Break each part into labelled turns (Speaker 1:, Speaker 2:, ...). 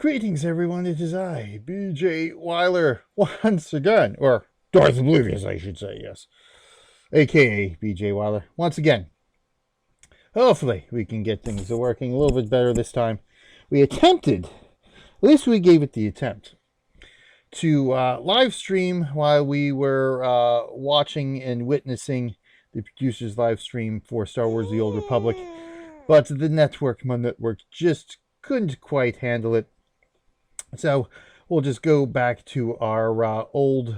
Speaker 1: Greetings, everyone. It is I, BJ Weiler, once again, or Darth Oblivious, I should say, yes, aka BJ Weiler, once again. Hopefully, we can get things working a little bit better this time. We attempted, at least we gave it the attempt, to live stream while we were watching and witnessing the producer's live stream for Star Wars The Old Republic, but my network just couldn't quite handle it. So we'll just go back to our old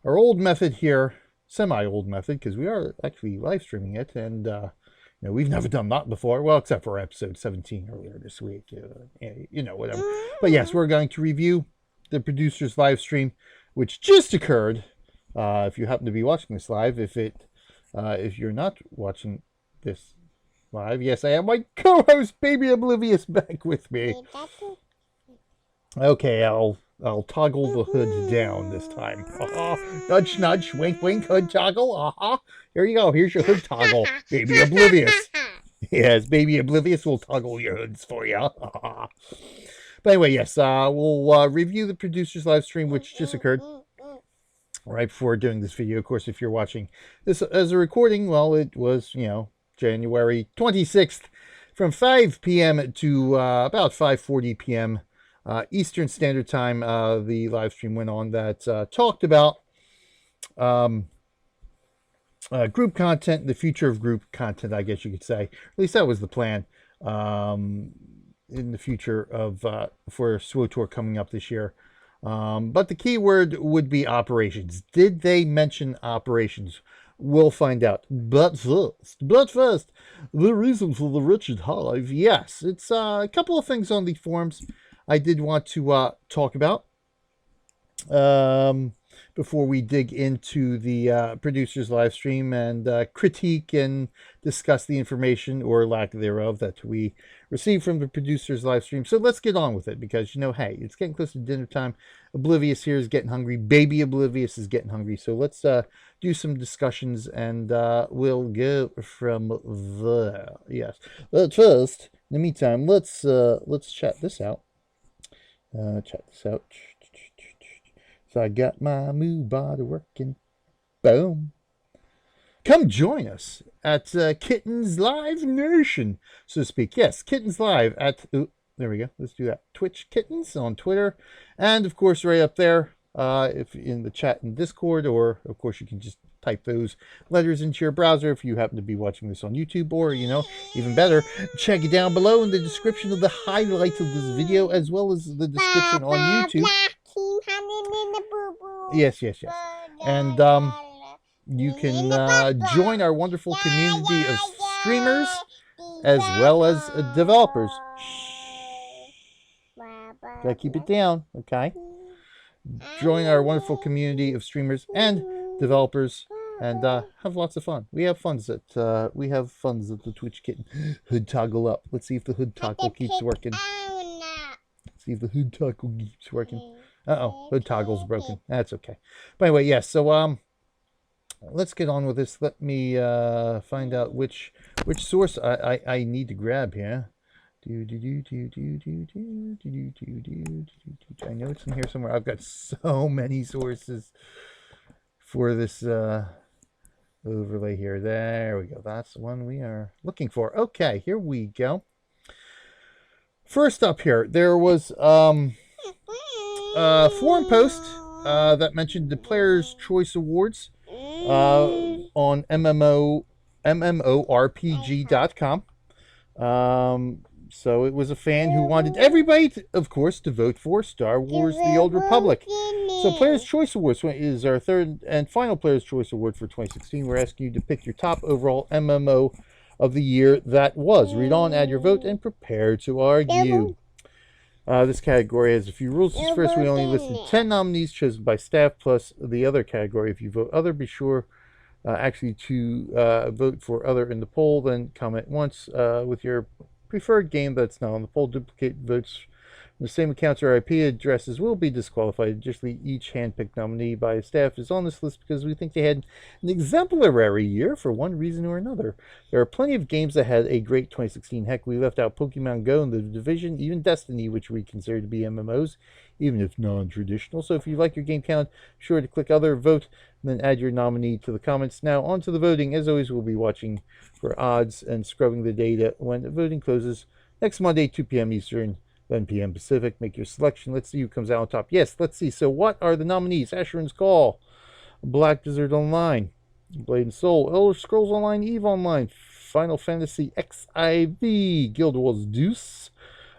Speaker 1: method here, semi-old method, because we are actually live streaming it, and we've never done that before. Well, except for episode 17 earlier this week, whatever. But yes, we're going to review the producer's live stream, which just occurred. If you happen to be watching this live, if you're not watching this live, yes, I have my co-host Baby Oblivious back with me. Okay, I'll toggle the hood down this time. Nudge, nudge, wink, wink, hood toggle. Here you go. Here's your hood toggle, Baby Oblivious. Yes, Baby Oblivious will toggle your hoods for you. But anyway, yes, we'll review the producer's live stream, which just occurred right before doing this video. Of course, if you're watching this as a recording, well, it was, January 26th from 5 p.m. to about 5:40 p.m. Eastern Standard Time. The live stream went on that talked about group content, the future of group content, I guess you could say. At least that was the plan in the future of for SWTOR coming up this year. But the key word would be operations. Did they mention operations? We'll find out. But first, the reason for the Wretched Hive. Yes, it's a couple of things on the forums I did want to talk about before we dig into the producer's live stream and critique and discuss the information or lack thereof that we received from the producer's live stream. So let's get on with it because, hey, it's getting close to dinner time. Oblivious here is getting hungry. Baby Oblivious is getting hungry. So let's do some discussions and we'll go from there. Yes. But first, in the meantime, let's chat this out. Check this out. So I got my move body working. Boom. Come join us at Kittens Live Nation, so to speak. Yes, Kittens Live at, there we go. Let's do that. Twitch Kittens on Twitter. And of course, right up there, if in the chat in Discord, or of course, you can just type those letters into your browser if you happen to be watching this on YouTube, or, even better, check it down below in the description of the highlights of this video, as well as the description on YouTube. Yes. And you can join our wonderful community of streamers as well as developers. Gotta keep it down, okay? Join our wonderful community of streamers and developers and have lots of fun. We have funds at the Twitch Kitten. Hood toggle up. Let's see if the hood toggle keeps working. See if the hood toggle keeps working. Hood toggle's broken. That's okay. But anyway, yes. So let's get on with this. Let me find out which source I need to grab here. I know it's in here somewhere. I've got so many sources for this overlay here. There we go. That's the one we are looking for. Okay, here we go. First up here, there was a forum post that mentioned the Player's Choice Awards on MMORPG.com. So it was a fan who wanted everybody, of course, to vote for Star Wars The Old Republic. So Player's Choice Awards is our third and final Player's Choice Award for 2016. We're asking you to pick your top overall MMO of the year that was. Read on, add your vote, and prepare to argue. This category has a few rules. First, we only listed 10 nominees chosen by staff, plus the other category. If you vote other, be sure actually to vote for other in the poll, then comment once with your preferred game that's not on the poll. Duplicate votes The same accounts or IP addresses will be disqualified. Additionally, each handpicked nominee by staff is on this list because we think they had an exemplary year for one reason or another. There are plenty of games that had a great 2016. Heck, we left out Pokemon Go and The Division, even Destiny, which we consider to be MMOs, even if non-traditional. So if you like your game count, sure to click other, vote, and then add your nominee to the comments. Now on to the voting. As always, we'll be watching for odds and scrubbing the data when the voting closes next Monday, 2 p.m. Eastern, 10 p.m. Pacific. Make your selection. Let's see who comes out on top. Yes, let's see. So what are the nominees? Asheron's Call, Black Desert Online, Blade and Soul, Elder Scrolls Online, EVE Online, Final Fantasy XIV, Guild Wars Deuce,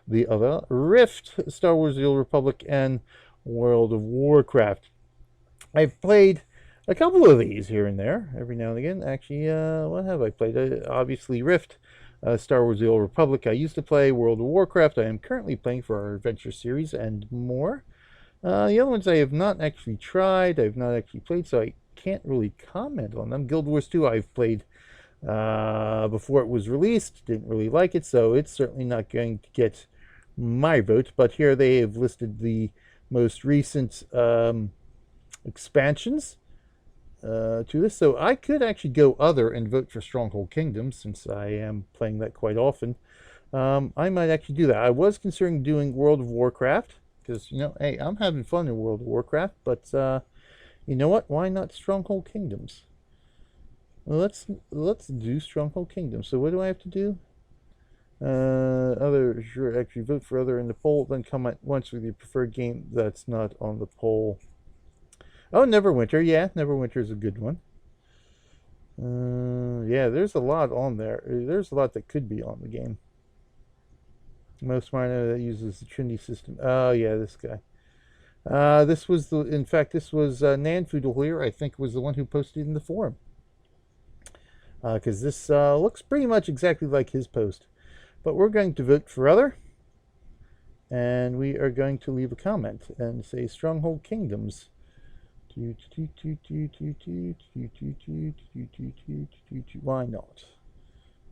Speaker 1: The Other, Rift, Star Wars The Old Republic, and World of Warcraft. I've played a couple of these here and there, every now and again. Actually, what have I played? Obviously, Rift, Star Wars The Old Republic. I used to play World of Warcraft. I am currently playing for our adventure series and more. The other ones I have not actually tried. I've not actually played, so I can't really comment on them. Guild Wars 2 I've played before it was released. Didn't really like it, so it's certainly not going to get my vote. But here they have listed the most recent expansions to this. So I could actually go other and vote for Stronghold Kingdom, since I am playing that quite often. I might actually do that. I was considering doing World of Warcraft, because, you know, hey, I'm having fun in World of Warcraft, but you know what? Why not Stronghold Kingdoms? Well, let's do Stronghold Kingdoms. So what do I have to do? Other, sure, actually vote for other in the poll, then comment once with your preferred game that's not on the poll. Oh, Neverwinter. Yeah, Neverwinter is a good one. Yeah, there's a lot on there. There's a lot that could be on the game. Most minor that uses the Trinity system. Oh, yeah, this guy. This was in fact, this was Nanfoodle here, I think, was the one who posted in the forum. Because this looks pretty much exactly like his post. But we're going to vote for other. And we are going to leave a comment and say Stronghold Kingdoms. Why not?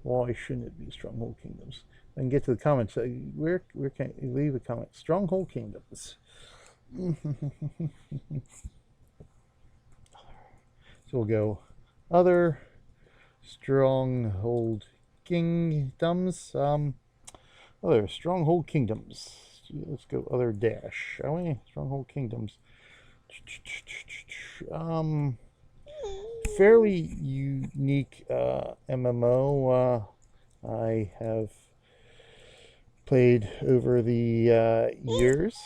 Speaker 1: Why shouldn't it be Stronghold Kingdoms? And get to the comments. Where can you leave a comment? Stronghold Kingdoms. So we'll go other Stronghold Kingdoms. Other Stronghold Kingdoms. Let's go other dash, shall we? Stronghold Kingdoms. Fairly unique MMO. I have played over the years.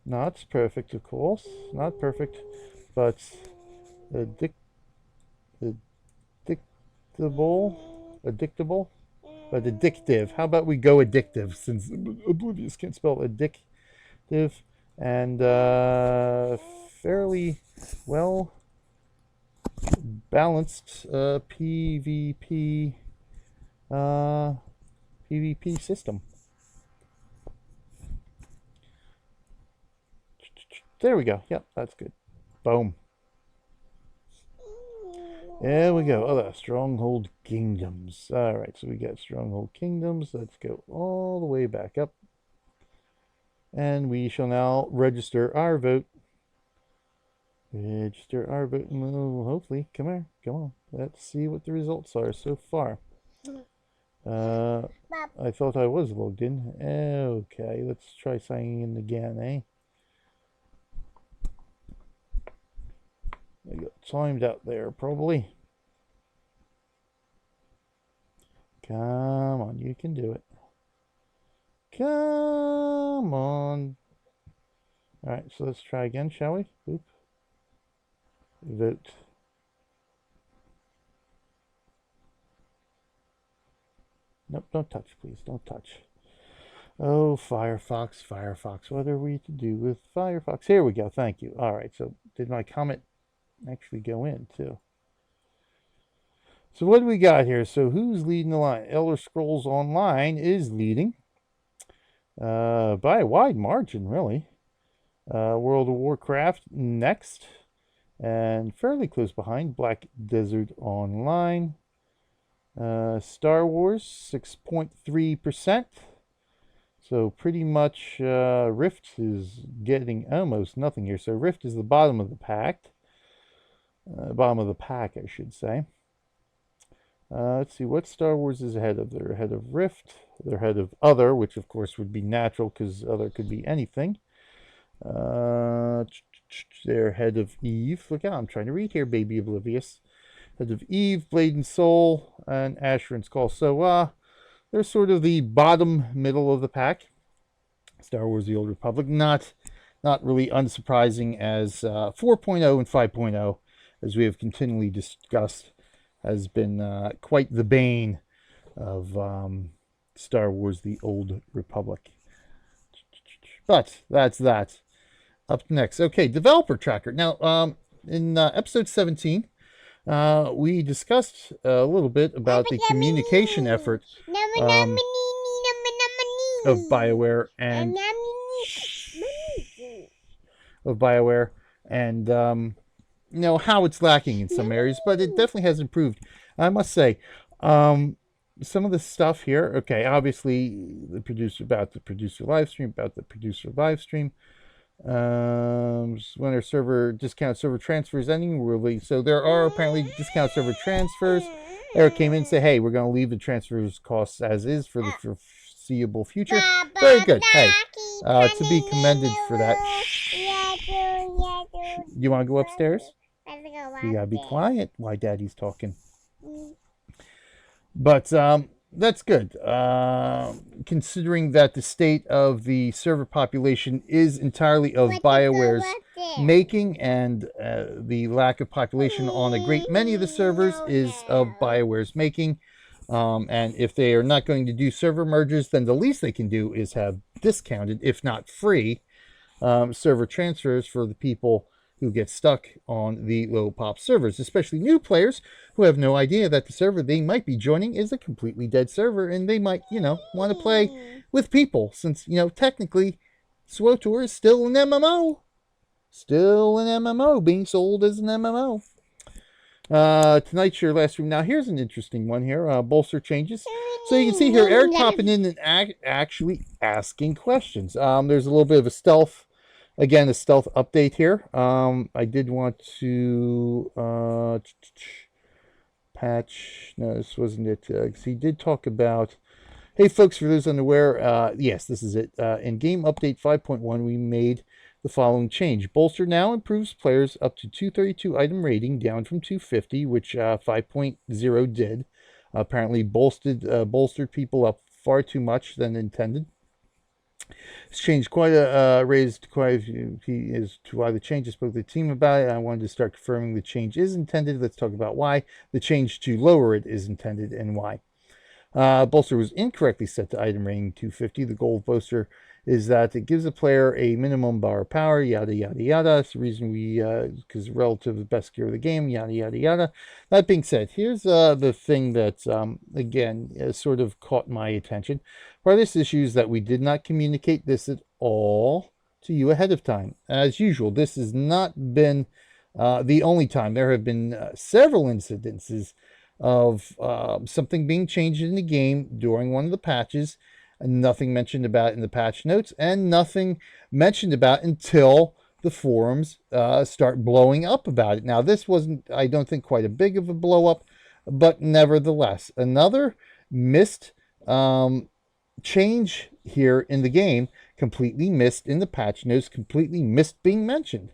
Speaker 1: Not perfect, of course. Not perfect, but addictable, but addictive. How about we go addictive, since Oblivious can't spell addictive, and fairly well balanced PvP system. There we go. Yep, that's good. Boom. There we go. Other Stronghold Kingdoms. Alright, so we got Stronghold Kingdoms. Let's go all the way back up. And we shall now register our vote. Register our vote. Well, hopefully, come here. Come on. Let's see what the results are so far. I thought I was logged in. Okay, let's try signing in again, eh? I got timed out there, probably. Come on, you can do it. Come on. Alright, so let's try again, shall we? Oop. Vote. Nope, don't touch, please. Don't touch. Oh, Firefox. What are we to do with Firefox? Here we go. Thank you. Alright, so did my comment actually go in, too? So what do we got here? So who's leading the line? Elder Scrolls Online is leading. By a wide margin, really. World of Warcraft next. And fairly close behind, Black Desert Online. Star Wars, 6.3%. So pretty much Rift is getting almost nothing here. So Rift is the bottom of the pack. Bottom of the pack, I should say. Let's see, what Star Wars is ahead of? They're ahead of Rift. They're ahead of Other, which of course would be natural because Other could be anything. They're ahead of Eve. Look out, I'm trying to read here, baby oblivious. Ahead of Eve, Blade and Soul, and Asher and Skull. So they're sort of the bottom middle of the pack. Star Wars The Old Republic, not really unsurprising, as 4.0 and 5.0, as we have continually discussed, has been quite the bane of Star Wars The Old Republic. But that's that. Up next, okay, developer tracker. Now, in episode 17, we discussed a little bit about the communication effort of BioWare and how it's lacking in some areas, but it definitely has improved. I must say, some of the stuff here, okay, obviously the producer Livestream, when our server discount server transfers ending, so there are apparently discount server transfers. Eric came in and said, hey, we're going to leave the transfers costs as is for the foreseeable future. Very good. Hey, to be commended for that. You want to go upstairs? You gotta be quiet while Daddy's talking. But that's good, considering that the state of the server population is entirely of BioWare's making, and the lack of population on a great many of the servers is of BioWare's making. And if they are not going to do server merges, then the least they can do is have discounted, if not free, server transfers for the people who get stuck on the low pop servers, especially new players who have no idea that the server they might be joining is a completely dead server, and they might, want to play with people, since, technically SWTOR is still an MMO. Still an MMO, being sold as an MMO. Tonight's your last stream. Now, here's an interesting one here. Bolster changes. So you can see here, Eric popping in and actually asking questions. There's a little bit of a stealth update here. I did want to patch. No, this wasn't it. Because he did talk about. Hey, folks, for those unaware, yes, this is it. In game update 5.1, we made the following change. Bolster now improves players up to 232 item rating, down from 250, which 5.0 did. Apparently bolstered people up far too much than intended. It's changed raised quite a few. He is to why the change. I spoke to the team about it. I wanted to start confirming the change is intended. Let's talk about why the change to lower it is intended and why. Bolster was incorrectly set to item rating 250. The goal of bolster is that it gives a player a minimum bar power, yada, yada, yada. That's the reason because relative to the best gear of the game, yada, yada, yada. That being said, here's the thing that, again, sort of caught my attention. Part of this issue is that we did not communicate this at all to you ahead of time. As usual, this has not been the only time. There have been several incidences of something being changed in the game during one of the patches, and nothing mentioned about in the patch notes, and nothing mentioned about until the forums start blowing up about it. Now, this wasn't, I don't think, quite a big of a blow up, but nevertheless, another missed change here in the game, completely missed in the patch notes, completely missed being mentioned.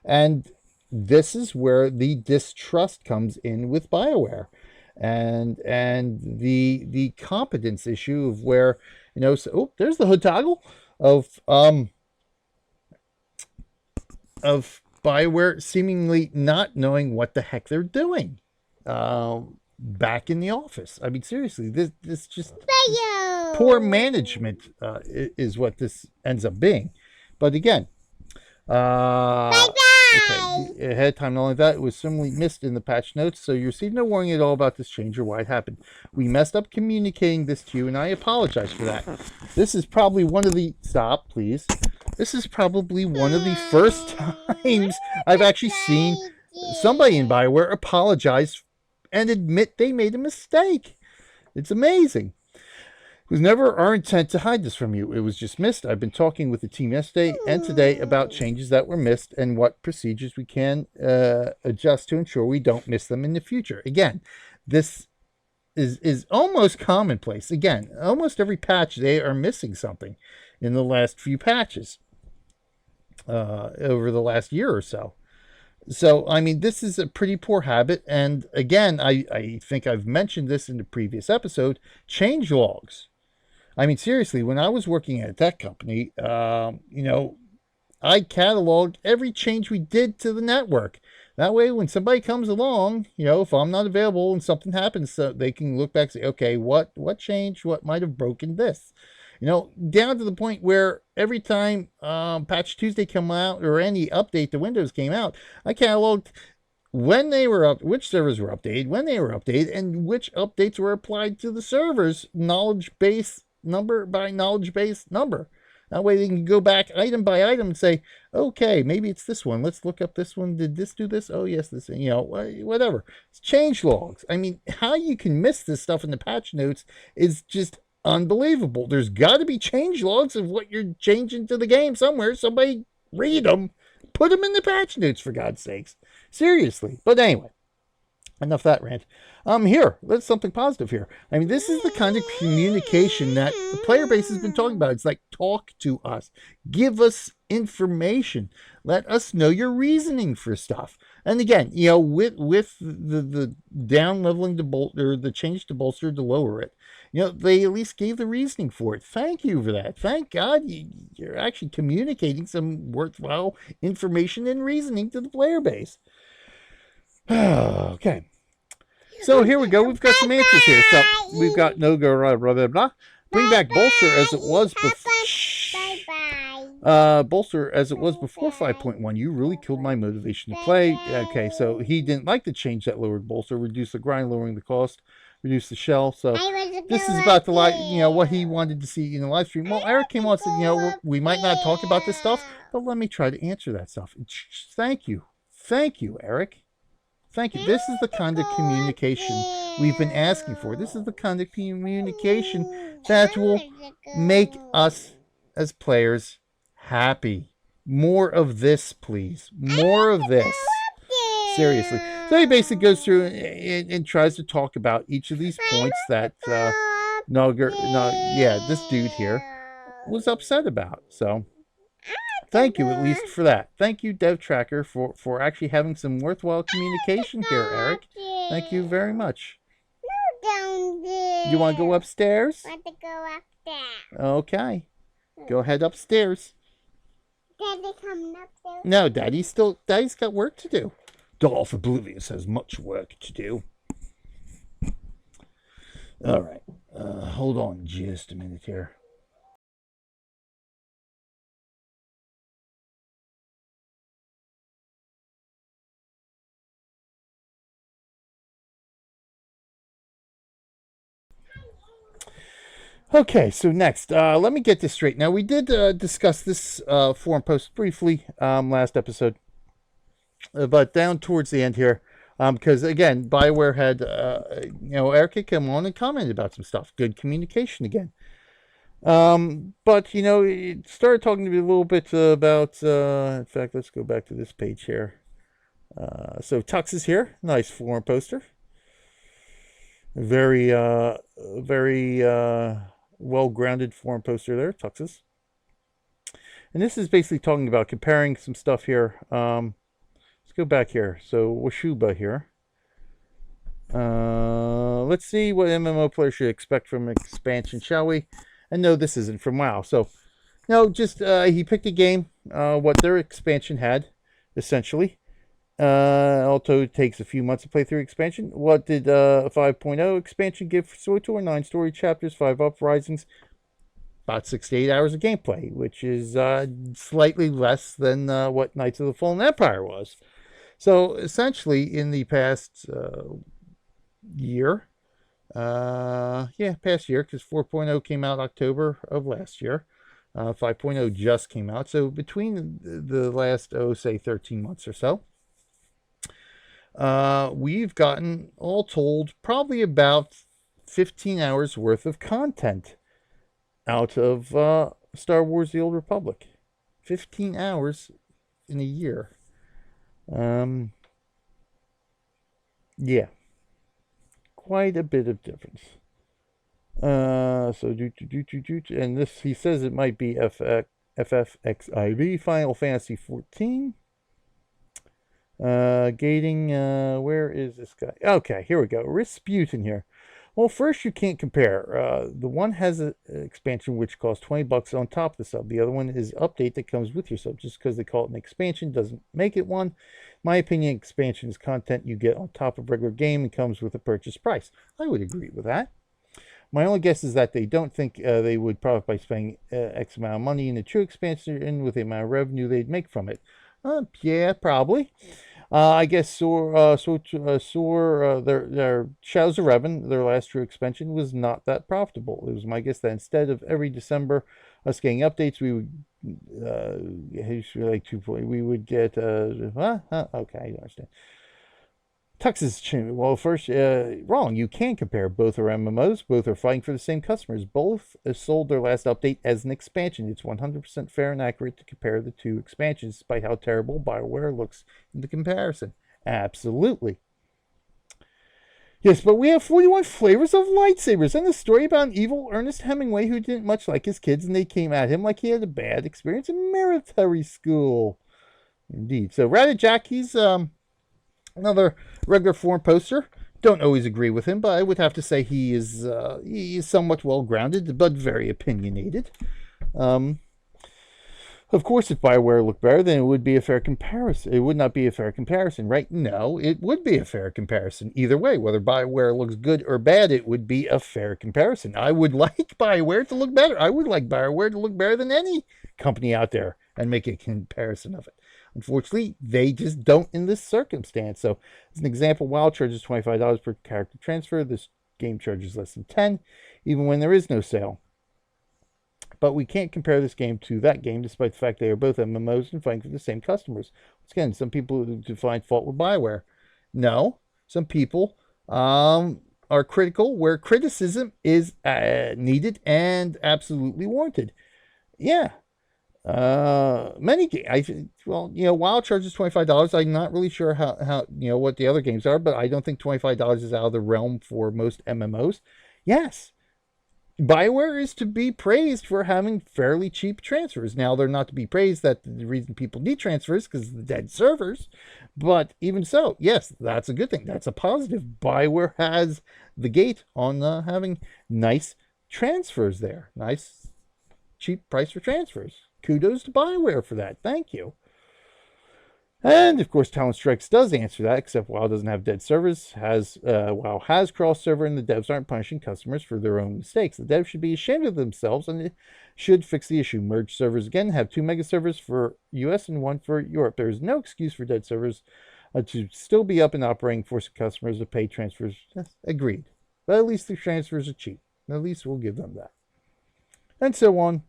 Speaker 1: And this is where the distrust comes in with BioWare. And the competence issue of where, there's the hood toggle of BioWare seemingly not knowing what the heck they're doing back in the office. I mean, seriously, this just poor management is what this ends up being. But again, okay, ahead of time, not only that, it was similarly missed in the patch notes, so you received no warning at all about this change or why it happened. We messed up communicating this to you, and I apologize for that. This is probably one of the... Stop, please. This is probably one of the first times I've actually seen somebody in BioWare apologize and admit they made a mistake. It's amazing. It was never our intent to hide this from you. It was just missed. I've been talking with the team yesterday and today about changes that were missed and what procedures we can adjust to ensure we don't miss them in the future. Again, this is almost commonplace. Again, almost every patch they are missing something in the last few patches over the last year or so. So, I mean, this is a pretty poor habit. And again, I think I've mentioned this in the previous episode, change logs. I mean, seriously, when I was working at a tech company, you know, I cataloged every change we did to the network. That way, when somebody comes along, you know, if I'm not available and something happens, so they can look back and say, okay, what changed? What might have broken this? You know, down to the point where every time Patch Tuesday came out or any update to Windows came out, I cataloged when they were up, which servers were updated, when they were updated, and which updates were applied to the servers, knowledge base number by knowledge base number. That way they can go back item by item and say, okay, maybe it's this one. Let's look up this one. Did this do this? Oh, yes, this, you know, whatever. It's change logs. I mean, how you can miss this stuff in the patch notes is just unbelievable. There's got to be change logs of what you're changing to the game somewhere. Somebody read them. Put them in the patch notes, for God's sakes. Seriously. But anyway, enough that rant. Here, let's something positive here. I mean, this is the kind of communication that the player base has been talking about. It's like, talk to us. Give us information. Let us know your reasoning for stuff. And again, you know, with the down leveling to bolster, the change to bolster to lower it, you know, they at least gave the reasoning for it. Thank you for that. Thank God you're actually communicating some worthwhile information and reasoning to the player base. Okay. So here we go. We've got some answers here. So we've got no go blah blah blah. Bring back bolster as it was before. Bolster as it was before 5.1. You really killed my motivation to play. Okay, so he didn't like the change that lowered bolster, reduce the grind, lowering the cost, reduce the shell. So this is about the you know, what he wanted to see in the live stream. Well, Eric came on and said, you know, we might not talk about this stuff, but let me try to answer that stuff. Thank you, Eric. Thank you. This is the kind of communication we've been asking for. This is the kind of communication that will make us as players happy. More of this, please. More of this. Seriously. So he basically goes through and tries to talk about each of these points that this dude here was upset about. So thank you, at least, for that. Thank you, Dev Tracker, for actually having some worthwhile communication here, Eric. Thank you very much. You want to go upstairs?
Speaker 2: I want to go upstairs.
Speaker 1: Okay. Go ahead upstairs.
Speaker 2: Daddy coming upstairs?
Speaker 1: No, Daddy's got work to do. Dolph Oblivious has much work to do. All right. Hold on just a minute here. Okay, so next, let me get this straight. Now, we did discuss this forum post briefly last episode, but down towards the end here, because again, BioWare had, you know, Eric had come on and commented about some stuff. Good communication again. But, you know, it started talking to me a little bit about, in fact, let's go back to this page here. So Tux is here. Nice forum poster. Very well-grounded forum poster there, Tux's. And this is basically talking about comparing some stuff here. Let's go back here. So Washuba here. Let's see what MMO players should expect from expansion, shall we? And no, this isn't from WoW. So, no, just he picked a game, what their expansion had, essentially. Also takes a few months to play through expansion. What did 5.0 expansion give for SWTOR? 9 story chapters, 5 uprisings, about 6 to 8 hours of gameplay, which is slightly less than what Knights of the Fallen Empire was. So essentially, in the past year, past year, because 4.0 came out October of last year. 5.0 just came out. So between the last, say 13 months or so, we've gotten, all told, probably about 15 hours worth of content out of Star Wars The Old Republic. 15 hours in a year. Yeah, quite a bit of difference. And this, he says it might be FFXIV, Final Fantasy 14. Gating, where is this guy? Okay, here we go. Rasputin here. Well, first, you can't compare. The one has an expansion which costs $20 on top of the sub. The other one is update that comes with your sub. Just because they call it an expansion doesn't make it one. My opinion, expansion is content you get on top of regular game and comes with a purchase price. I would agree with that. My only guess is that they don't think they would profit by spending X amount of money in the true expansion with the amount of revenue they'd make from it. Yeah, probably. I guess their Shadows of Revan, their last true expansion, was not that profitable. It was my guess that instead of every December us getting updates, we would we would get okay, I understand. Texas, well, first, wrong. You can't compare. Both are MMOs. Both are fighting for the same customers. Both sold their last update as an expansion. It's 100% fair and accurate to compare the two expansions, despite how terrible BioWare looks in the comparison. Absolutely. Yes, but we have 41 flavors of lightsabers and a story about an evil Ernest Hemingway who didn't much like his kids, and they came at him like he had a bad experience in military school. Indeed. So, Jack, he's another regular forum poster. Don't always agree with him, but I would have to say he is somewhat well-grounded, but very opinionated. Of course, if BioWare looked better, then it would be a fair comparison. It would not be a fair comparison, right? No, it would be a fair comparison. Either way, whether BioWare looks good or bad, it would be a fair comparison. I would like BioWare to look better. I would like BioWare to look better than any company out there and make a comparison of it. Unfortunately, they just don't in this circumstance. So, as an example, WoW charges $25 per character transfer. This game charges less than $10, even when there is no sale. But we can't compare this game to that game, despite the fact they are both MMOs and fighting for the same customers. Once again, some people find fault with BioWare. No, some people are critical where criticism is needed and absolutely warranted. Yeah. Many games. WoW charges $25. I'm not really sure how what the other games are, but I don't think $25 is out of the realm for most MMOs. Yes. BioWare is to be praised for having fairly cheap transfers. Now, they're not to be praised that the reason people need transfers because of the dead servers. But even so, yes, that's a good thing. That's a positive. BioWare has the gate on having nice transfers there. Nice, cheap price for transfers. Kudos to BioWare for that. Thank you. And of course, Talon Strikes does answer that, except WoW doesn't have dead servers. WoW has cross server, and the devs aren't punishing customers for their own mistakes. The devs should be ashamed of themselves, and it should fix the issue. Merge servers again. Have 2 mega servers for US and 1 for Europe. There is no excuse for dead servers to still be up and operating, forcing customers to pay transfers. Yes, agreed. But at least the transfers are cheap. At least we'll give them that. And so on.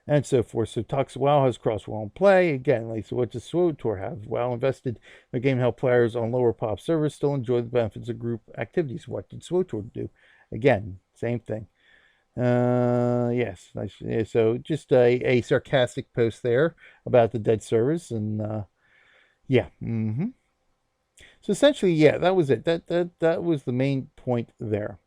Speaker 1: And so forth. So WoW has cross-WoW play. Again, like, so what does SWTOR have? WoW invested in the game to help players on lower pop servers still enjoy the benefits of group activities. What did SWTOR do? Again, same thing. Yes. So just a sarcastic post there about the dead servers. And yeah. So essentially, yeah, that was it. That was the main point there.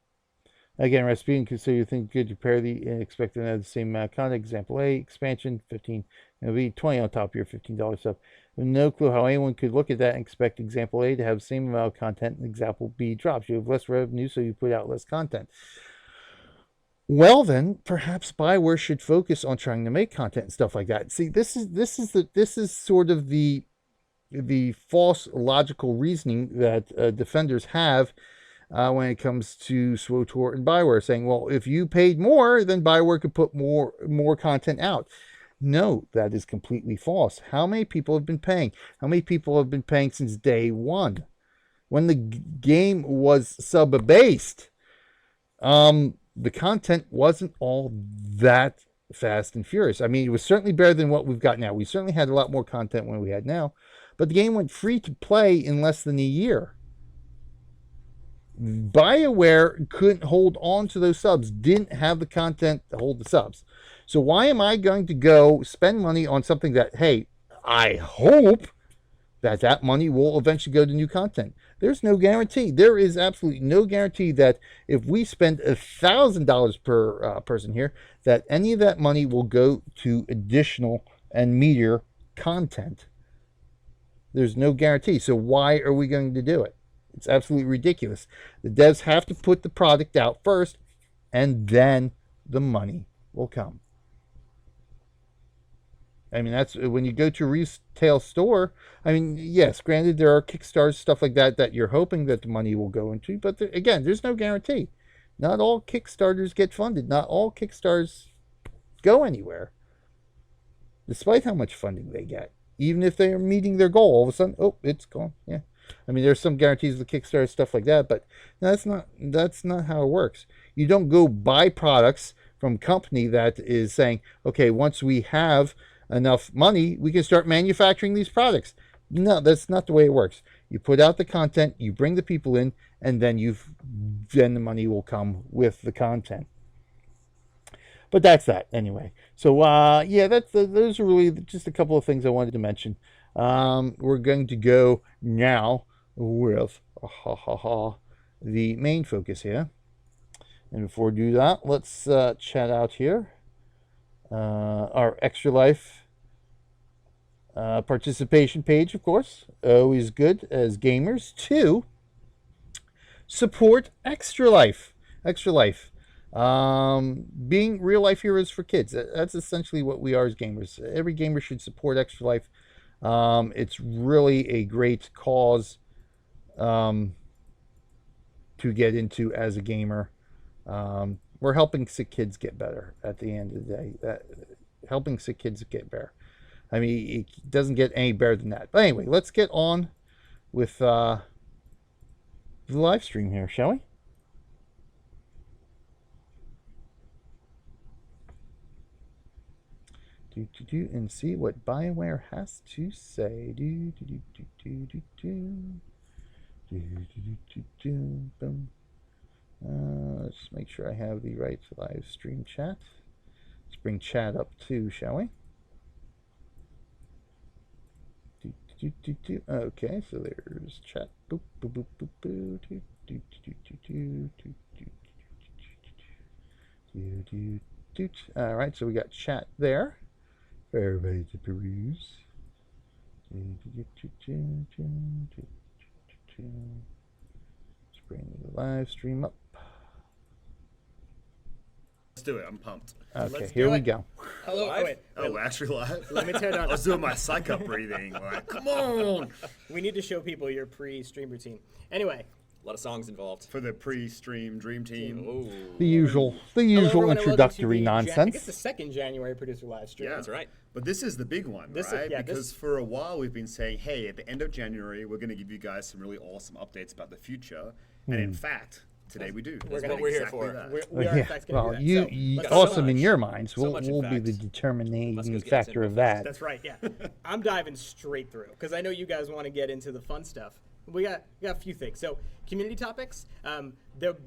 Speaker 1: Again, Rasputin, consider you think good to pair the expect to have the same amount of content. Example A, expansion, 15. It'll be 20 on top of your $15 sub. With no clue how anyone could look at that and expect example A to have the same amount of content and example B drops. You have less revenue, so you put out less content. Well, then, perhaps BioWare should focus on trying to make content and stuff like that. See, this is sort of the false logical reasoning that defenders have when it comes to SWTOR and BioWare, saying, well, if you paid more, then BioWare could put more content out. No, that is completely false. How many people have been paying? How many people have been paying since day one? When the game was sub-based, the content wasn't all that fast and furious. I mean, it was certainly better than what we've got now. We certainly had a lot more content than we had now, but the game went free to play in less than a year. BioWare couldn't hold on to those subs, didn't have the content to hold the subs. So why am I going to go spend money on something that, hey, I hope that money will eventually go to new content? There's no guarantee. There is absolutely no guarantee that if we spend $1,000 per person here, that any of that money will go to additional and meatier content. There's no guarantee. So why are we going to do it? It's absolutely ridiculous. The devs have to put the product out first, and then the money will come. I mean, that's when you go to a retail store. I mean, yes, granted, there are Kickstarters, stuff like that, that you're hoping that the money will go into. But again, there's no guarantee. Not all Kickstarters get funded. Not all Kickstarters go anywhere, despite how much funding they get. Even if they are meeting their goal, all of a sudden, oh, it's gone. Yeah. I mean, there's some guarantees with Kickstarter, stuff like that, but that's not how it works. You don't go buy products from a company that is saying, okay, once we have enough money, we can start manufacturing these products. No, that's not the way it works. You put out the content, you bring the people in, and then the money will come with the content. But that's that anyway. So yeah, those are really just a couple of things I wanted to mention. We're going to go now with the main focus here. And before we do that, let's chat out here. Our Extra Life participation page, of course. Always good as gamers to support Extra Life. Extra Life. Being real life heroes for kids. That's essentially what we are as gamers. Every gamer should support Extra Life. It's really a great cause to get into as a gamer. We're helping sick kids get better at the end of the day. Helping sick kids get better. I mean, it doesn't get any better than that. But anyway, let's get on with the live stream here, shall we? And see what BioWare has to say. Boom. Let's make sure I have the right live stream chat. Let's bring chat up too, shall we? Okay, so there's chat. Boop, boop, boop, boop, boop. All right, so we got chat there for everybody to peruse. Let's bring the live stream up.
Speaker 3: Let's do it. I'm pumped.
Speaker 1: Okay, here we go.
Speaker 3: Hello.
Speaker 4: Wait.
Speaker 3: Oh, we're actually live?
Speaker 4: Let me tear down.
Speaker 3: I was doing my psych up breathing. Like, come on.
Speaker 4: We need to show people your pre-stream routine. Anyway.
Speaker 5: A lot of songs involved.
Speaker 3: For the pre-stream dream team.
Speaker 5: Ooh.
Speaker 1: The usual introductory nonsense.
Speaker 4: I guess the second January Producer Livestream.
Speaker 3: Yeah,
Speaker 5: That's right.
Speaker 3: But this is the big one, right? Because for a while we've been saying, hey, at the end of January, we're going to give you guys some really awesome updates about the future. And in fact, today we do.
Speaker 5: That's what we're here for.
Speaker 4: We are in fact going to do that.
Speaker 1: You
Speaker 4: so
Speaker 1: awesome in your minds.
Speaker 5: So
Speaker 1: We'll be the determining factor of that.
Speaker 4: That's right, yeah. I'm diving straight through because I know you guys want to get into the fun stuff. We got a few things. So community topics.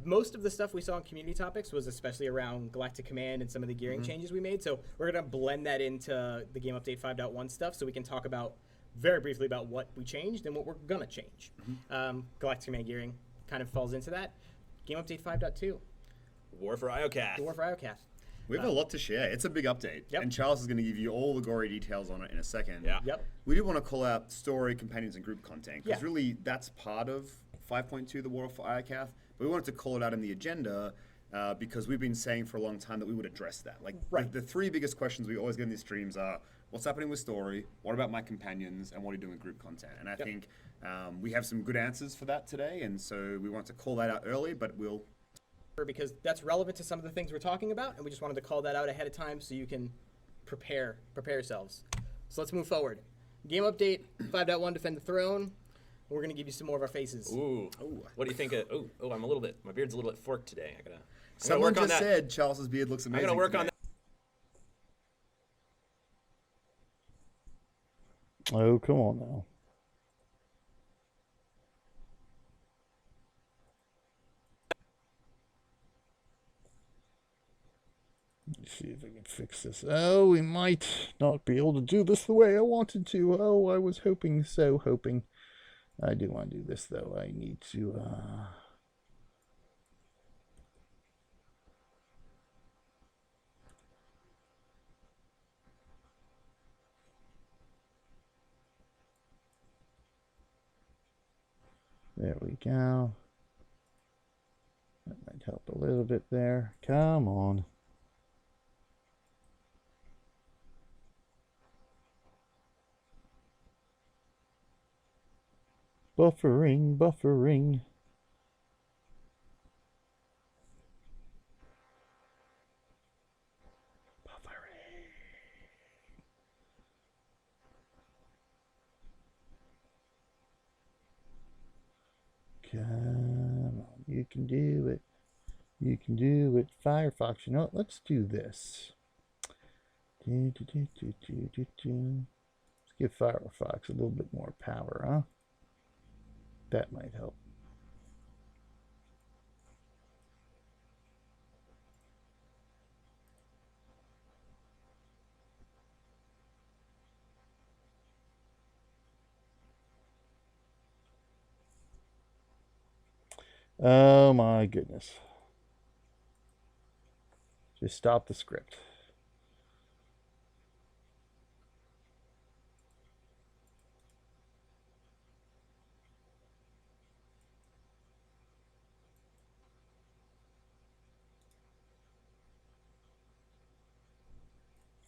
Speaker 4: Most of the stuff we saw in community topics was especially around Galactic Command and some of the gearing changes we made. So we're going to blend that into the Game Update 5.1 stuff so we can talk about very briefly about what we changed and what we're going to change. Galactic Command gearing kind of falls into that. Game Update 5.2.
Speaker 5: War for IOCAth.
Speaker 4: War for IOCAth.
Speaker 3: We have a lot to share. It's a big update.
Speaker 4: Yep.
Speaker 3: And Charles is going to give you all the gory details on it in a second.
Speaker 5: Yeah.
Speaker 4: Yep.
Speaker 3: We do want to call out story, companions, and group content. Because
Speaker 4: Yeah.
Speaker 3: really, that's part of 5.2, the War for IOCAth. But we wanted to call it out in the agenda because we've been saying for a long time that we would address that. Like,
Speaker 4: Right.
Speaker 3: the three biggest questions we always get in these streams are, what's happening with story? What about my companions? And what are you doing with group content? And I think we have some good answers for that today. And so we want to call that out early, but we'll...
Speaker 4: Because that's relevant to some of the things we're talking about, and we just wanted to call that out ahead of time so you can prepare yourselves. So let's move forward. Game Update 5.1 Defend the Throne. We're going to give you some more of our faces.
Speaker 5: Ooh. What do you think? I'm a little bit. My beard's a little bit forked today. I'm gonna
Speaker 3: Someone
Speaker 5: work on
Speaker 3: just
Speaker 5: that.
Speaker 3: said Charles's beard looks amazing.
Speaker 5: I'm gonna work on that.
Speaker 1: Oh, come on now. see if I can fix this. Oh, we might not be able to do this the way I wanted to. Oh, I was hoping so, hoping. I do want to do this, though. I need to... There we go. That might help a little bit there. Come on. Buffering, buffering. Come on, you can do it. You can do it. Firefox, you know what? Let's do this. Let's give Firefox a little bit more power, huh? That might help. Oh my goodness. Just stop the script.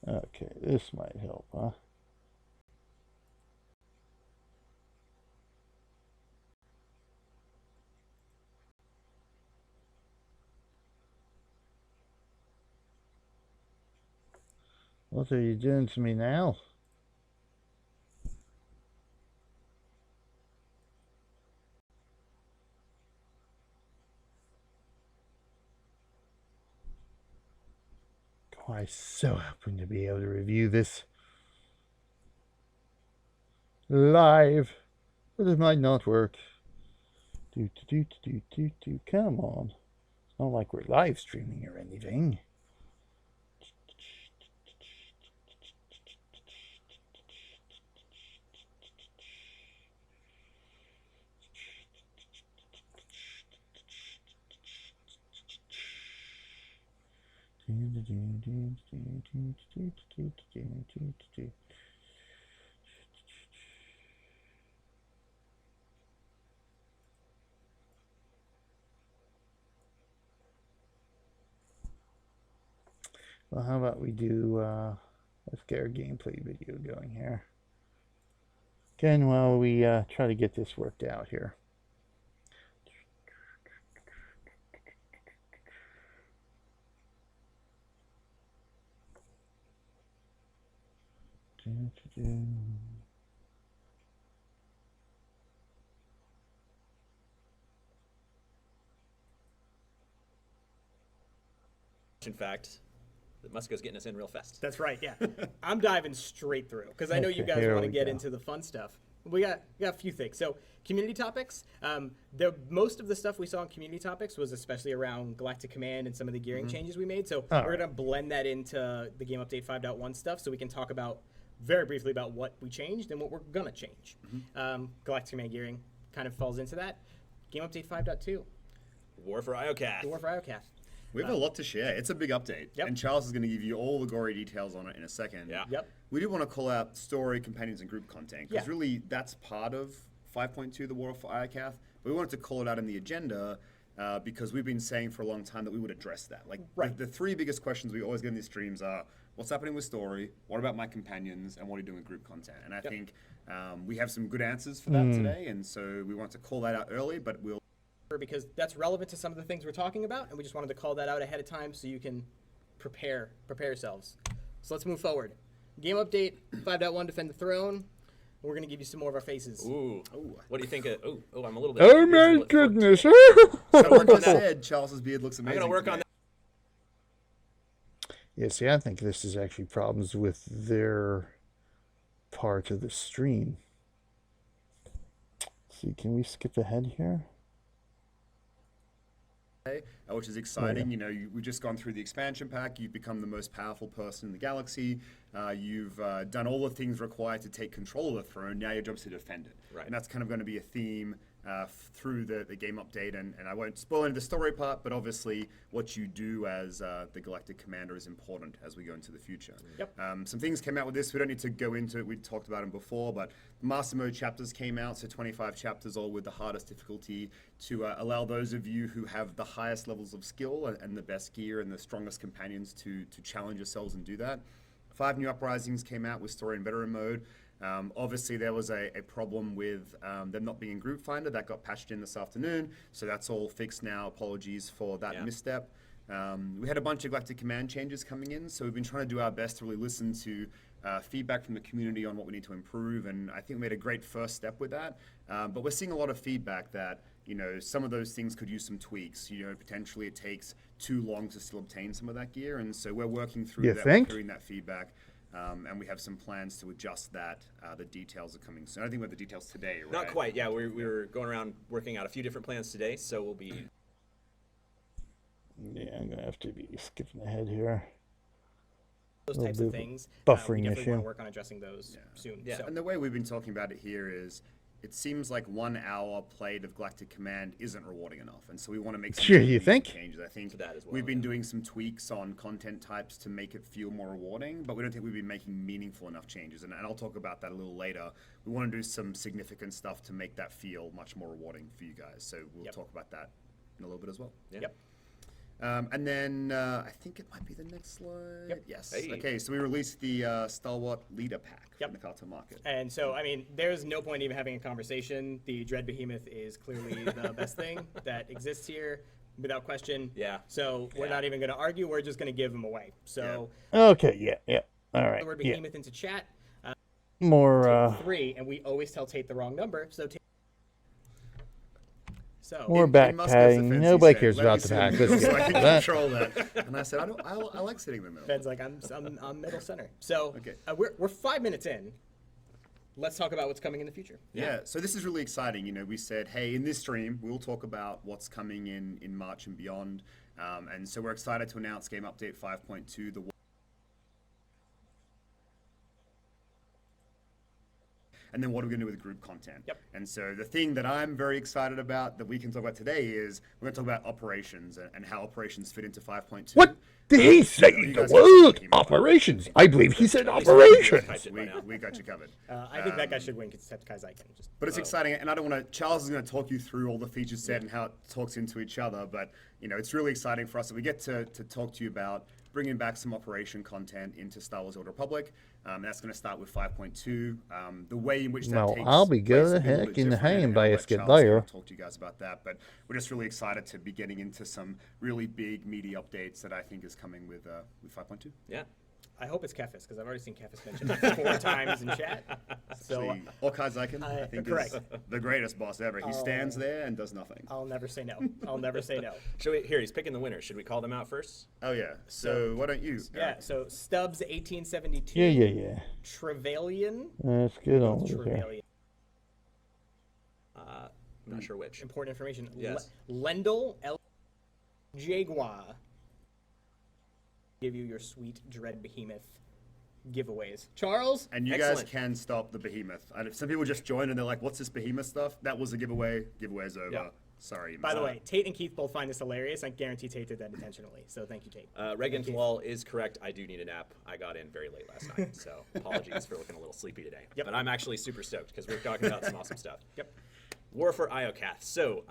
Speaker 1: Okay, this might help, huh? What are you doing to me now? Oh, I so happen to be able to review this live, but it might not work. Come on. It's not like we're live streaming or anything. Well, how about we do, let's get our gameplay video going here. Again, while we try to get this worked out here.
Speaker 5: In fact, the Musco's getting us in real fast.
Speaker 4: That's right. Yeah, I'm diving straight through because I know you
Speaker 1: Okay,
Speaker 4: guys
Speaker 1: here
Speaker 4: want to
Speaker 1: we
Speaker 4: get
Speaker 1: go.
Speaker 4: into the fun stuff. We got a few things. So community topics. Most of the stuff we saw in community topics was especially around Galactic Command and some of the gearing changes we made. So we're
Speaker 1: right.
Speaker 4: gonna blend that into the Game Update 5.1 stuff, so we can talk about very briefly about what we changed and what we're gonna change. Galactic Command gearing kind of falls into that. Game Update 5.2.
Speaker 5: War for IOCAT.
Speaker 4: The War for IOCAT.
Speaker 3: We have a lot to share. It's a big update.
Speaker 4: Yep.
Speaker 3: And Charles is going to give you all the gory details on it in a second.
Speaker 5: Yeah.
Speaker 4: Yep.
Speaker 3: We do want to call out story, companions, and group content. Because
Speaker 4: Yeah.
Speaker 3: really, that's part of 5.2, the War for IOCAT. But we wanted to call it out in the agenda because we've been saying for a long time that we would address that. Like,
Speaker 4: Right.
Speaker 3: the three biggest questions we always get in these streams are, what's happening with story? What about my companions? And what are you doing with group content? And I think we have some good answers for that today. And so we want to call that out early, but we'll
Speaker 4: because that's relevant to some of the things we're talking about, and we just wanted to call that out ahead of time so you can prepare yourselves. So let's move forward. Game update 5.1, Defend the Throne. We're gonna give you some more of our faces.
Speaker 5: Ooh. What do you think? I'm a little bit.
Speaker 1: Oh
Speaker 5: my beard's a
Speaker 1: my
Speaker 5: little bit
Speaker 1: goodness!
Speaker 3: Someone just said Charles's beard looks
Speaker 5: I'm
Speaker 3: amazing.
Speaker 5: gonna work on
Speaker 3: today.
Speaker 5: that.
Speaker 1: Yeah, see, I think this is actually problems with their part of the stream. Let's see, can we skip ahead here?
Speaker 3: which is exciting. You know, we've just gone through the expansion pack. You've become the most powerful person in the galaxy. You've done all the things required to take control of the throne. Now your job is to defend it.
Speaker 5: Right.
Speaker 3: And that's kind of going to be a theme through the game update. And I won't spoil into the story part, but obviously what you do as the Galactic Commander is important as we go into the future.
Speaker 4: Yep.
Speaker 3: Some things came out with this. We don't need to go into it. We talked about them before, but Master Mode chapters came out, so 25 chapters, all with the hardest difficulty to allow those of you who have the highest levels of skill and the best gear and the strongest companions to challenge yourselves and do that. 5 new uprisings came out with story and veteran mode. Obviously, there was a problem with them not being in Group Finder. That got patched in this afternoon, so that's all fixed now. Apologies for that misstep. We had a bunch of Galactic Command changes coming in, so we've been trying to do our best to really listen to feedback from the community on what we need to improve, and I think we made a great first step with that. But we're seeing a lot of feedback that, you know, some of those things could use some tweaks. You know, potentially it takes too long to still obtain some of that gear, and so we're working through that, we're hearing that feedback. And we have some plans to adjust that. The details are coming soon. I think we have the details today, right?
Speaker 5: Not quite. Yeah, we were going around working out a few different plans today, so we'll be.
Speaker 1: Yeah, I'm gonna have to be skipping ahead here.
Speaker 4: Those types of things.
Speaker 1: Buffering
Speaker 4: we definitely
Speaker 1: issue.
Speaker 4: want to work on addressing those soon.
Speaker 5: Yeah.
Speaker 4: So.
Speaker 3: And the way we've been talking about it here is, it seems like 1 hour played of Galactic Command isn't rewarding enough, and so we want to make some
Speaker 1: Sure, you think?
Speaker 3: changes. I think
Speaker 5: that as well,
Speaker 3: we've been doing some tweaks on content types to make it feel more rewarding, but we don't think we've been making meaningful enough changes, and I'll talk about that a little later. We want to do some significant stuff to make that feel much more rewarding for you guys, so we'll talk about that in a little bit as well.
Speaker 5: Yeah.
Speaker 4: Yep.
Speaker 3: And then I think it might be the next slide.
Speaker 4: Yep.
Speaker 3: Yes.
Speaker 5: Hey.
Speaker 3: Okay, so we released the Stalwart Leader Pack
Speaker 4: Yep.
Speaker 3: from the Cartel Market.
Speaker 4: And so, I mean, there's no point even having a conversation. The Dread Behemoth is clearly the best thing that exists here, without question.
Speaker 5: Yeah.
Speaker 4: So we're not even going to argue. We're just going to give them away. So
Speaker 1: Okay, yeah. All right.
Speaker 4: the word
Speaker 1: Yeah.
Speaker 4: Behemoth into chat.
Speaker 1: More
Speaker 4: 3, and we always tell Tate the wrong number. So
Speaker 1: more
Speaker 3: In
Speaker 1: back
Speaker 3: Muscat's
Speaker 1: padding.
Speaker 3: defense, he
Speaker 1: Nobody
Speaker 3: said,
Speaker 1: cares
Speaker 3: "Let me
Speaker 1: about the
Speaker 3: sit in
Speaker 1: pack.
Speaker 3: the
Speaker 1: Let's
Speaker 3: middle so I
Speaker 1: get
Speaker 3: can
Speaker 1: that.
Speaker 3: control that." And I said, I like sitting in the middle.
Speaker 4: Ben's like, I'm middle center. So
Speaker 3: Okay.
Speaker 4: we're 5 minutes in. Let's talk about what's coming in the future.
Speaker 3: Yeah, so this is really exciting. You know, we said, hey, in this stream, we'll talk about what's coming in March and beyond. And so we're excited to announce Game Update 5.2, and then what are we going to do with group content?
Speaker 4: Yep.
Speaker 3: And so the thing that I'm very excited about that we can talk about today is we're going to talk about operations and how operations fit into 5.2.
Speaker 1: What did he say?
Speaker 3: You
Speaker 1: The
Speaker 3: guys
Speaker 1: word
Speaker 3: got it.
Speaker 1: operations. I believe he said operations.
Speaker 3: We got you covered.
Speaker 4: I think that guy should win except Kaizakin. Just
Speaker 3: But it's exciting, and I don't want to. Charles is going to talk you through all the feature set and how it talks into each other. But you know, it's really exciting for us that we get to talk to you about bringing back some operation content into Star Wars: Old Republic. And that's going to start with 5.2. The way in which that
Speaker 1: Well,
Speaker 3: takes
Speaker 1: I'll be
Speaker 3: place
Speaker 1: good
Speaker 3: will
Speaker 1: the
Speaker 3: be a little
Speaker 1: heck
Speaker 3: bit
Speaker 1: in the
Speaker 3: different,
Speaker 1: hang
Speaker 3: and
Speaker 1: by
Speaker 3: I'll
Speaker 1: a
Speaker 3: let
Speaker 1: skid
Speaker 3: Charles
Speaker 1: layer.
Speaker 3: talk to you guys about that. But we're just really excited to be getting into some really big, meaty updates that I think is coming with 5.2.
Speaker 5: Yeah.
Speaker 4: I hope it's Kefis because I've already seen Kefis mentioned 4 times in chat. So
Speaker 3: Or Kaizakin, I think
Speaker 4: correct.
Speaker 3: is the greatest boss ever. He stands there and does nothing.
Speaker 4: I'll never say no. I'll never say no.
Speaker 5: Should we? Here, he's picking the winner. Should we call them out first?
Speaker 3: Oh yeah. So why don't you?
Speaker 4: Yeah. So Stubbs 1872.
Speaker 1: Yeah.
Speaker 4: Trevelyan.
Speaker 1: That's good on there.
Speaker 4: Trevelyan.
Speaker 5: I'm not sure which.
Speaker 4: Important information.
Speaker 5: Yes.
Speaker 4: Lendl L. Jaguar. Give you your sweet Dread Behemoth giveaways. Charles?
Speaker 3: And you
Speaker 5: Excellent.
Speaker 3: guys can stop the behemoth. Some people just join and they're like, "What's this behemoth stuff?" That was a giveaway. Giveaway's over.
Speaker 4: Yeah.
Speaker 3: Sorry. you
Speaker 4: By the
Speaker 3: missed
Speaker 4: way, Tate and Keith both find this hilarious. I guarantee Tate did that intentionally. So thank you, Tate.
Speaker 5: Regan's wall is correct. I do need a nap. I got in very late last night, so apologies for looking a little sleepy today.
Speaker 4: Yep.
Speaker 5: But I'm actually super stoked because we're talking about some awesome stuff.
Speaker 4: Yep.
Speaker 5: War for Iocath. So,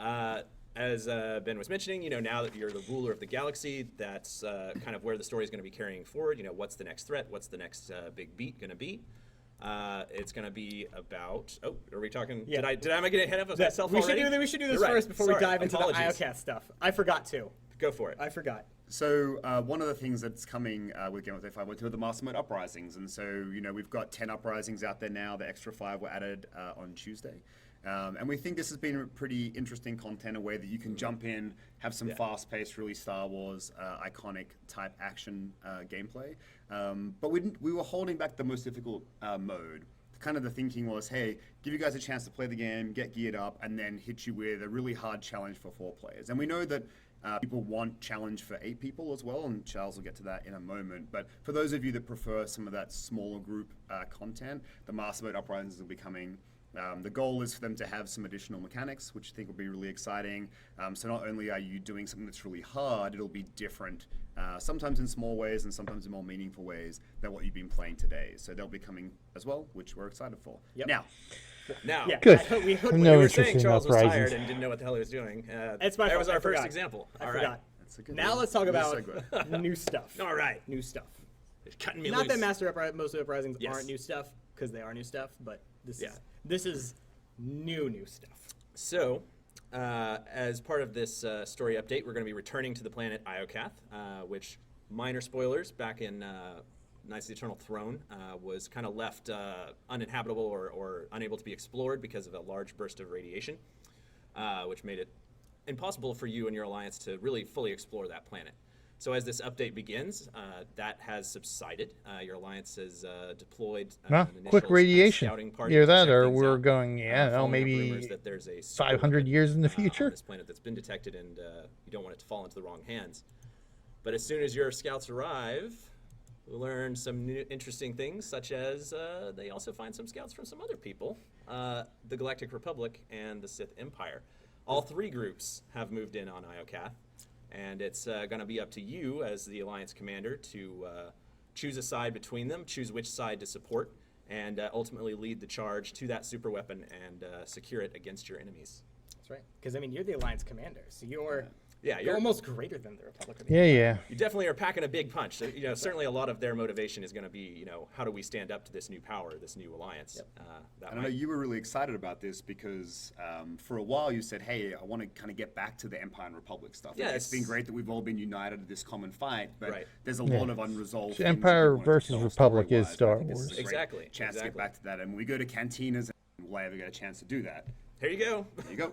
Speaker 5: as Ben was mentioning, you know, now that you're the ruler of the galaxy, that's kind of where the story is going to be carrying forward. You know, what's the next threat? What's the next big beat going to be? It's going to be about. Oh, are we talking?
Speaker 4: Yeah.
Speaker 5: Did I get ahead of myself already?
Speaker 4: We should do this
Speaker 5: You're right.
Speaker 4: first before
Speaker 5: Sorry.
Speaker 4: we dive into
Speaker 5: Apologies.
Speaker 4: the Iocath stuff. I forgot to.
Speaker 5: Go for it.
Speaker 4: I forgot.
Speaker 3: So one of the things that's coming with Game of Thrones 5 are the Master Mode uprisings, and so you know we've got 10 uprisings out there now. The extra 5 were added on Tuesday. And we think this has been pretty interesting content, a way that you can jump in, have some fast-paced, really Star Wars iconic type action gameplay. But we were holding back the most difficult mode. Kind of the thinking was, hey, give you guys a chance to play the game, get geared up, and then hit you with a really hard challenge for 4 players. And we know that People want challenge for 8 people as well, and Charles will get to that in a moment. But for those of you that prefer some of that smaller group content, the Master Mode Uprisings will be coming. The goal is for them to have some additional mechanics, which I think will be really exciting. So not only are you doing something that's really hard, it'll be different, sometimes in small ways and sometimes in more meaningful ways than what you've been playing today. So they'll be coming as well, which we're excited for.
Speaker 4: Yep.
Speaker 5: Now,
Speaker 4: Yeah,
Speaker 1: Good.
Speaker 4: we hooked
Speaker 1: No
Speaker 5: we were
Speaker 1: interest
Speaker 5: saying
Speaker 1: in
Speaker 5: Charles was
Speaker 1: uprisings.
Speaker 5: tired and didn't know what the hell he was doing.
Speaker 4: It's my
Speaker 5: that
Speaker 4: fault.
Speaker 5: was
Speaker 4: I
Speaker 5: our first
Speaker 4: forgot.
Speaker 5: example.
Speaker 4: I
Speaker 5: All
Speaker 4: forgot.
Speaker 5: right.
Speaker 3: That's a good
Speaker 4: Now
Speaker 3: little-
Speaker 4: let's talk
Speaker 3: little
Speaker 4: about
Speaker 3: segue.
Speaker 4: new stuff.
Speaker 5: All right.
Speaker 4: New stuff.
Speaker 5: It's cutting me
Speaker 4: Not
Speaker 5: loose.
Speaker 4: that most of the uprisings
Speaker 5: Yes.
Speaker 4: aren't new stuff, because they are new stuff, but this
Speaker 5: Yeah.
Speaker 4: is new stuff.
Speaker 5: So, as part of this story update, we're going to be returning to the planet Iokath, which, minor spoilers, back in Knights of the Eternal Throne, was kind of left uninhabitable or unable to be explored because of a large burst of radiation, which made it impossible for you and your alliance to really fully explore that planet. So as this update begins, that has subsided. Your alliance has deployed
Speaker 1: Well,
Speaker 5: an initial
Speaker 1: quick
Speaker 5: kind of
Speaker 1: radiation.
Speaker 5: scouting party
Speaker 1: Either
Speaker 5: to
Speaker 1: that
Speaker 5: check
Speaker 1: or
Speaker 5: things
Speaker 1: we're
Speaker 5: out,
Speaker 1: going, yeah,
Speaker 5: following up
Speaker 1: maybe
Speaker 5: rumors that there's a super
Speaker 1: 500
Speaker 5: weapon,
Speaker 1: years in the
Speaker 5: on
Speaker 1: future.
Speaker 5: this planet that's been detected, and you don't want it to fall into the wrong hands. But as soon as your scouts arrive, we'll learn some new, interesting things, such as they also find some scouts from some other people, the Galactic Republic and the Sith Empire. All 3 groups have moved in on Iokath, and it's going to be up to you as the Alliance commander to choose a side between them, choose which side to support, and ultimately lead the charge to that super weapon and secure it against your enemies.
Speaker 4: That's right. Because, I mean, you're the Alliance commander, so you're
Speaker 5: Yeah,
Speaker 4: you're almost greater than the Republic.
Speaker 1: Yeah.
Speaker 5: You definitely are packing a big punch. So, certainly a lot of their motivation is going to be, how do we stand up to this new power, this new alliance? That
Speaker 3: And I know you were really excited about this because for a while you said, hey, I want to kind of get back to the Empire and Republic stuff.
Speaker 5: Yeah,
Speaker 3: It's been great that we've all been united in this common fight, but
Speaker 5: Right.
Speaker 3: there's a lot of unresolved
Speaker 1: So
Speaker 3: things that
Speaker 1: Empire
Speaker 3: we wanted to
Speaker 1: versus
Speaker 3: resolve
Speaker 1: Republic is
Speaker 3: story-wise,
Speaker 1: Star
Speaker 3: and I think this is a
Speaker 1: Wars.
Speaker 3: great
Speaker 5: Exactly,
Speaker 3: Chance to get
Speaker 5: exactly.
Speaker 3: back to that. And when we go to cantinas, will I ever get a chance to do that?
Speaker 5: Here you go.
Speaker 3: There you go.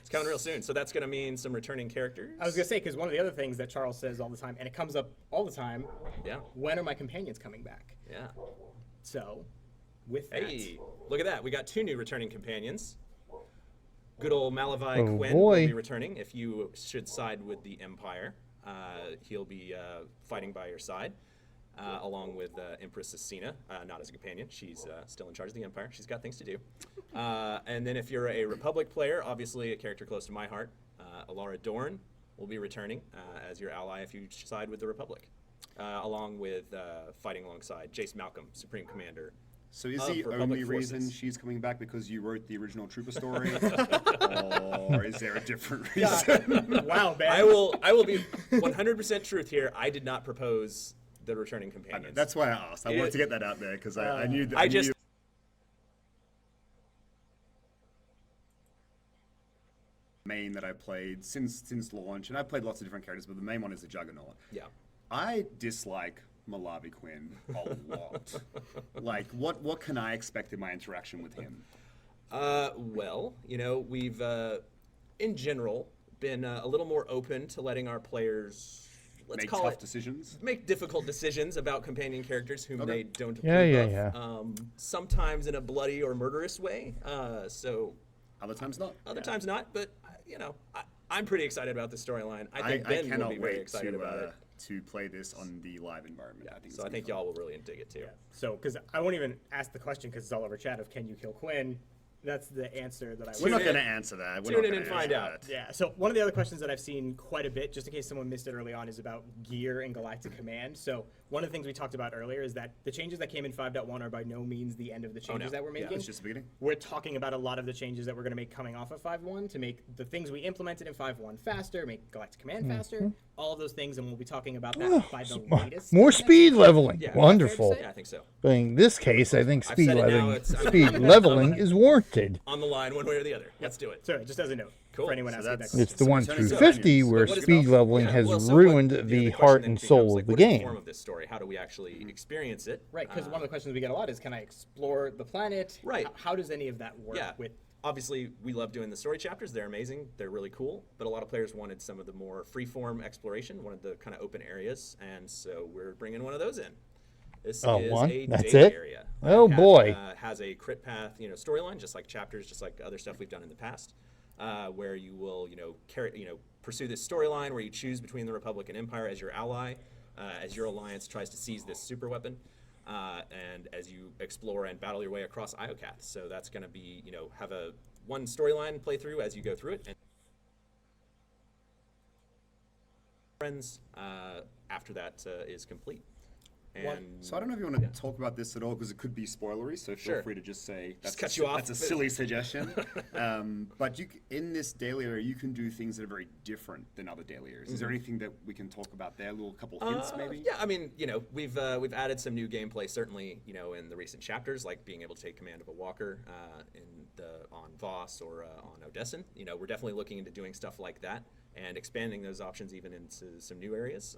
Speaker 5: It's coming real soon. So that's going to mean some returning characters.
Speaker 4: I was going to say, because one of the other things that Charles says all the time, and it comes up all the time,
Speaker 5: Yeah.
Speaker 4: when are my companions coming back?
Speaker 5: Yeah.
Speaker 4: So, with that,
Speaker 5: Hey, look at that. We got 2 new returning companions. Good old Malavai
Speaker 1: Oh,
Speaker 5: Quinn
Speaker 1: boy.
Speaker 5: will be returning. If you should side with the Empire, he'll be fighting by your side, along with Empress Asina, not as a companion. She's still in charge of the Empire. She's got things to do. And then if you're a Republic player, obviously a character close to my heart, Alara Dorn will be returning as your ally if you side with the Republic, along with fighting alongside Jace Malcolm, Supreme Commander.
Speaker 3: So is
Speaker 5: of
Speaker 3: the
Speaker 5: Republic
Speaker 3: only
Speaker 5: forces.
Speaker 3: reason she's coming back because you wrote the original Trooper story? Or is there a different reason?
Speaker 4: wow, man.
Speaker 5: I will be 100% truth here. I did not propose the returning
Speaker 3: I know,
Speaker 5: companions.
Speaker 3: that's why I asked. I wanted to get that out there because I knew that.
Speaker 5: I just
Speaker 3: main that I played since launch, and I've played lots of different characters, but the main one is the Juggernaut.
Speaker 5: yeah.
Speaker 3: I dislike Malavi Quinn a lot. Like, what can I expect in my interaction with him?
Speaker 5: Well, we've in general been a little more open to letting our players
Speaker 3: Make
Speaker 5: call
Speaker 3: tough
Speaker 5: it
Speaker 3: decisions.
Speaker 5: make difficult decisions about companion characters whom they don't approve
Speaker 1: Yeah.
Speaker 5: of. Sometimes in a bloody or murderous way. So
Speaker 3: Other times not.
Speaker 5: other times not. But I'm pretty excited about this storyline. I
Speaker 3: I
Speaker 5: think Ben will
Speaker 3: cannot
Speaker 5: be very
Speaker 3: wait
Speaker 5: excited about it.
Speaker 3: to play this on the live environment. I think
Speaker 5: So I think y'all will really dig it too.
Speaker 4: So, because I won't even ask the question because it's all over chat of can you kill Quinn? That's the answer that I
Speaker 3: We're not
Speaker 5: in.
Speaker 3: going to answer that. We're
Speaker 5: Tune
Speaker 3: not
Speaker 5: in
Speaker 3: gonna
Speaker 5: and find
Speaker 3: answer
Speaker 5: out.
Speaker 3: that.
Speaker 4: Yeah, so one of the other questions that I've seen quite a bit, just in case someone missed it early on, is about gear and Galactic Command. So one of the things we talked about earlier is that the changes that came in 5.1 are by no means the end of the changes that we're
Speaker 3: Yeah,
Speaker 4: making.
Speaker 3: it's just the beginning.
Speaker 4: We're talking about a lot of the changes that we're going to make coming off of 5.1 to make the things we implemented in 5.1 faster, make Galactic Command faster, all of those things, and we'll be talking about that by the latest.
Speaker 1: More
Speaker 4: next
Speaker 1: speed leveling.
Speaker 5: Yeah.
Speaker 1: Wonderful.
Speaker 4: say?
Speaker 5: Yeah, I think so.
Speaker 1: But in this case, I think
Speaker 5: I've
Speaker 1: speed
Speaker 5: said it now,
Speaker 1: leveling,
Speaker 5: it's- I'm-
Speaker 1: speed leveling is warranted.
Speaker 5: On the line, one way or the other. Let's do it.
Speaker 4: So just as a note
Speaker 5: Cool.
Speaker 4: for anyone
Speaker 3: So
Speaker 4: asking that
Speaker 3: that's-
Speaker 4: question.
Speaker 1: It's the
Speaker 3: So
Speaker 1: 1
Speaker 3: returning
Speaker 1: through
Speaker 3: to
Speaker 1: 50
Speaker 3: Onions.
Speaker 1: where
Speaker 5: But what is
Speaker 1: speed
Speaker 5: it?
Speaker 1: leveling
Speaker 5: Yeah,
Speaker 1: has
Speaker 5: well, so
Speaker 1: ruined
Speaker 5: what-
Speaker 1: the
Speaker 5: question
Speaker 1: heart
Speaker 5: then
Speaker 1: and
Speaker 5: becomes,
Speaker 1: soul
Speaker 5: like,
Speaker 1: of the
Speaker 5: what is
Speaker 1: game.
Speaker 5: the form of this story? How do we actually experience it?
Speaker 4: Right, because one of the questions we get a lot is, can I explore the planet?
Speaker 5: Right.
Speaker 4: How does any of that work
Speaker 5: Yeah.
Speaker 4: with?
Speaker 5: Obviously, we love doing the story chapters. They're amazing. They're really cool. But a lot of players wanted some of the more free-form exploration, wanted the kind of open areas, and so we're bringing one of those in. This
Speaker 1: Oh,
Speaker 5: is
Speaker 1: one?
Speaker 5: a
Speaker 1: That's
Speaker 5: data
Speaker 1: it?
Speaker 5: area.
Speaker 1: Oh, boy.
Speaker 5: Has a crit path, storyline, just like chapters, just like other stuff we've done in the past, where you will, pursue this storyline where you choose between the Republic and Empire as your ally, as your alliance tries to seize this super weapon, and as you explore and battle your way across Iocath. So that's going to be, have a one storyline playthrough as you go through it. And friends after that is complete. And
Speaker 3: So I don't know if you want to talk about this at all because it could be spoilery. So feel
Speaker 5: Sure.
Speaker 3: free to just say that's
Speaker 5: cut you off.
Speaker 3: That's a silly suggestion. But in this daily area, you can do things that are very different than other daily areas. Is there anything that we can talk about there? A little couple hints, maybe.
Speaker 5: Yeah, I mean, we've added some new gameplay, certainly, in the recent chapters, like being able to take command of a walker on Voss or on Odessen. We're definitely looking into doing stuff like that and expanding those options even into some new areas.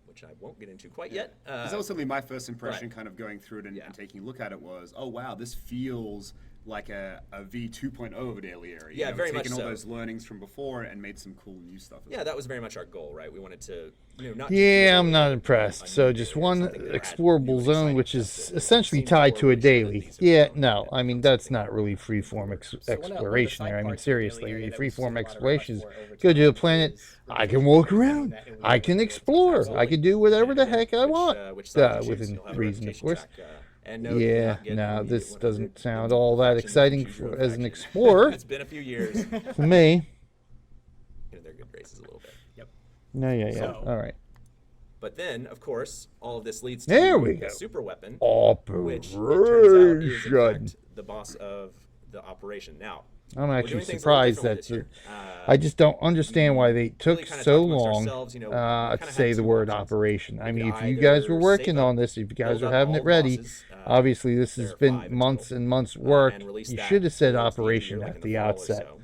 Speaker 5: Which I won't get into quite yet.
Speaker 3: That was certainly my first impression,
Speaker 5: Right.
Speaker 3: kind of going through it and
Speaker 5: Yeah.
Speaker 3: taking a look at it was, oh wow, this feels like a V2.0 of a daily area.
Speaker 5: Yeah, very much
Speaker 3: taking all
Speaker 5: so.
Speaker 3: those learnings from before and made some cool new stuff.
Speaker 5: Yeah, that was very much our goal, right? We wanted to, not.
Speaker 1: Yeah, I'm not impressed. So just one explorable zone, which is essentially tied to a daily. Yeah, no, I mean, that's not really freeform exploration there. I mean, seriously, freeform exploration is go to a planet, I can walk around, I can explore, I can do whatever the heck I want, within reason, of course. Yeah, no, this doesn't sound all that exciting as an explorer
Speaker 5: It's been a few years.
Speaker 1: to me.
Speaker 5: Their good graces a little bit.
Speaker 4: Yep.
Speaker 1: No, yeah,
Speaker 4: So-
Speaker 1: all right.
Speaker 5: But then, of course, all of this leads to
Speaker 1: There we
Speaker 5: the
Speaker 1: go.
Speaker 5: super weapon,
Speaker 1: Operation.
Speaker 5: which it turns out is in fact the boss of the operation. Now,
Speaker 1: I'm
Speaker 5: we're
Speaker 1: actually
Speaker 5: doing things a little
Speaker 1: surprised
Speaker 5: differently
Speaker 1: that
Speaker 5: this year.
Speaker 1: I just don't understand why they took
Speaker 5: really kinda
Speaker 1: so
Speaker 5: talked amongst
Speaker 1: long
Speaker 5: ourselves, we
Speaker 1: to
Speaker 5: kinda
Speaker 1: say
Speaker 5: had
Speaker 1: the
Speaker 5: two
Speaker 1: word
Speaker 5: options.
Speaker 1: operation. I
Speaker 5: We
Speaker 1: mean,
Speaker 5: could
Speaker 1: if you guys
Speaker 5: either
Speaker 1: were working
Speaker 5: save
Speaker 1: on
Speaker 5: up,
Speaker 1: this, if you guys
Speaker 5: build
Speaker 1: were
Speaker 5: up
Speaker 1: having
Speaker 5: all
Speaker 1: it ready,
Speaker 5: bosses,
Speaker 1: obviously this
Speaker 5: there
Speaker 1: has
Speaker 5: are
Speaker 1: been
Speaker 5: 5 in
Speaker 1: months
Speaker 5: total,
Speaker 1: and months work.
Speaker 5: and release
Speaker 1: You
Speaker 5: that
Speaker 1: should have said
Speaker 5: towards the end of the
Speaker 1: operation
Speaker 5: year, like
Speaker 1: at
Speaker 5: in the
Speaker 1: the
Speaker 5: fall or
Speaker 1: outset.
Speaker 5: so.